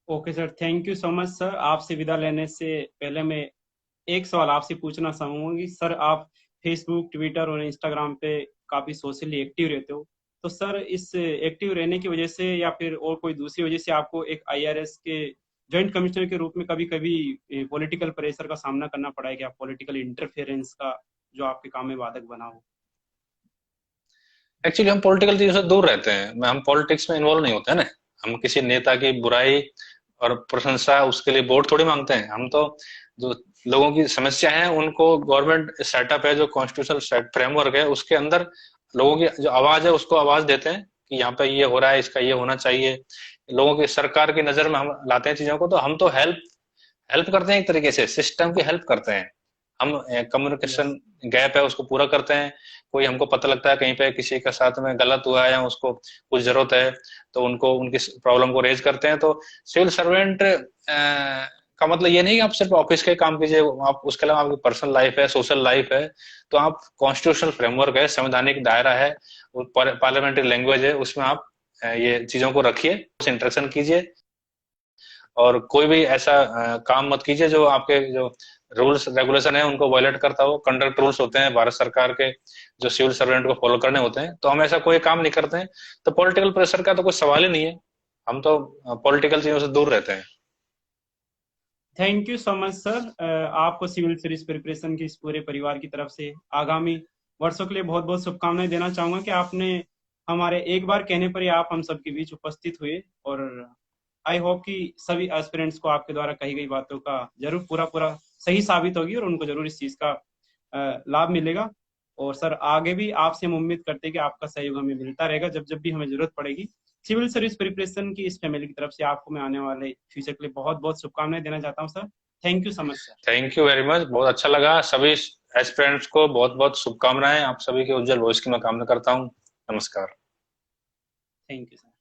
Okay sir, thank you so much sir. आपसे विदा लेने से पहले मैं एक सवाल आपसे पूछना चाहूंगा कि सर आप फेसबुक, ट्विटर और इंस्टाग्राम पे काफी सोशली एक्टिव रहते हो, तो सर इस एक्टिव रहने की वजह से या फिर और कोई दूसरी वजह से आपको एक आईआरएस के जॉइंट कमिश्नर के रूप में कभी कभी पॉलिटिकल प्रेशर का सामना करना पड़ा है, क्या पॉलिटिकल इंटरफेरेंस का जो आपके काम में बाधक बना हो? एक्चुअली हम पॉलिटिकल चीजों से दूर रहते हैं, हम पॉलिटिक्स में इन्वॉल्व नहीं होते हैं ना। हम किसी नेता की बुराई और प्रशंसा उसके लिए वोट थोड़ी मांगते हैं। हम तो जो लोगों की समस्या है उनको, गवर्नमेंट सेटअप है जो कॉन्स्टिट्यूशनल फ्रेमवर्क है उसके अंदर लोगों की जो आवाज है उसको आवाज देते हैं कि यहाँ पे ये हो रहा है, इसका ये होना चाहिए। लोगों की, सरकार की नजर में हम लाते हैं चीजों को, तो हम तो हेल्प हेल्प करते हैं, एक तरीके से सिस्टम की हेल्प करते हैं हम। यस। कम्युनिकेशन गैप है उसको पूरा करते हैं। कोई हमको पता लगता है कहीं पे किसी के साथ में गलत हुआ है या उसको कुछ जरूरत है, तो उनको उनकी प्रॉब्लम को रेज करते हैं। तो सिविल सर्वेंट का मतलब ये नहीं कि आप सिर्फ ऑफिस के काम कीजिए, आप उसके अलावा आपकी पर्सनल लाइफ है, सोशल लाइफ है। तो आप कॉन्स्टिट्यूशनल फ्रेमवर्क है, संवैधानिक दायरा है, पार्लियामेंट्री लैंग्वेज है, उसमें आप ये चीजों को रखिए, उससे इंटरेक्शन कीजिए। और कोई भी ऐसा काम मत कीजिए जो आपके जो रूल्स रेगुलेशन है उनको वायलेट करता हो। कंडक्ट रूल्स होते हैं भारत सरकार के जो सिविल सर्वेंट को फॉलो करने होते हैं, तो हम ऐसा कोई काम नहीं करते हैं। तो पॉलिटिकल प्रेशर का तो कोई सवाल ही नहीं है। हम तो पॉलिटिकल चीजों से दूर रहते हैं। Thank you so much sir. आपको सिविल सर्विस प्रिपरेशन के इस पूरे परिवार की तरफ से आगामी वर्षों के लिए बहुत बहुत शुभकामनाएं देना चाहूंगा कि आपने हमारे एक बार कहने पर ही आप हम सबके बीच उपस्थित हुए। और आई होप कि सभी एस्पिरेंट्स को आपके द्वारा कही गई बातों का जरूर पूरा पूरा सही साबित होगी और उनको जरूर इस चीज का लाभ मिलेगा। और सर आगे भी आपसे हम उम्मीद करते हैं कि आपका सहयोग हमें मिलता रहेगा जब जब भी हमें जरूरत पड़ेगी। सिविल सर्विस प्रिपरेशन की इस फैमिली की तरफ से आपको मैं आने वाले फ्यूचर के लिए बहुत बहुत शुभकामनाएं देना चाहता हूँ sir. Thank you so much sir. Thank you very much, बहुत अच्छा लगा। सभी एस्पिरेंट्स को बहुत बहुत शुभकामनाएं। आप सभी के उज्जवल भविष्य की मैं कामना करता हूँ। नमस्कार। Thank you sir.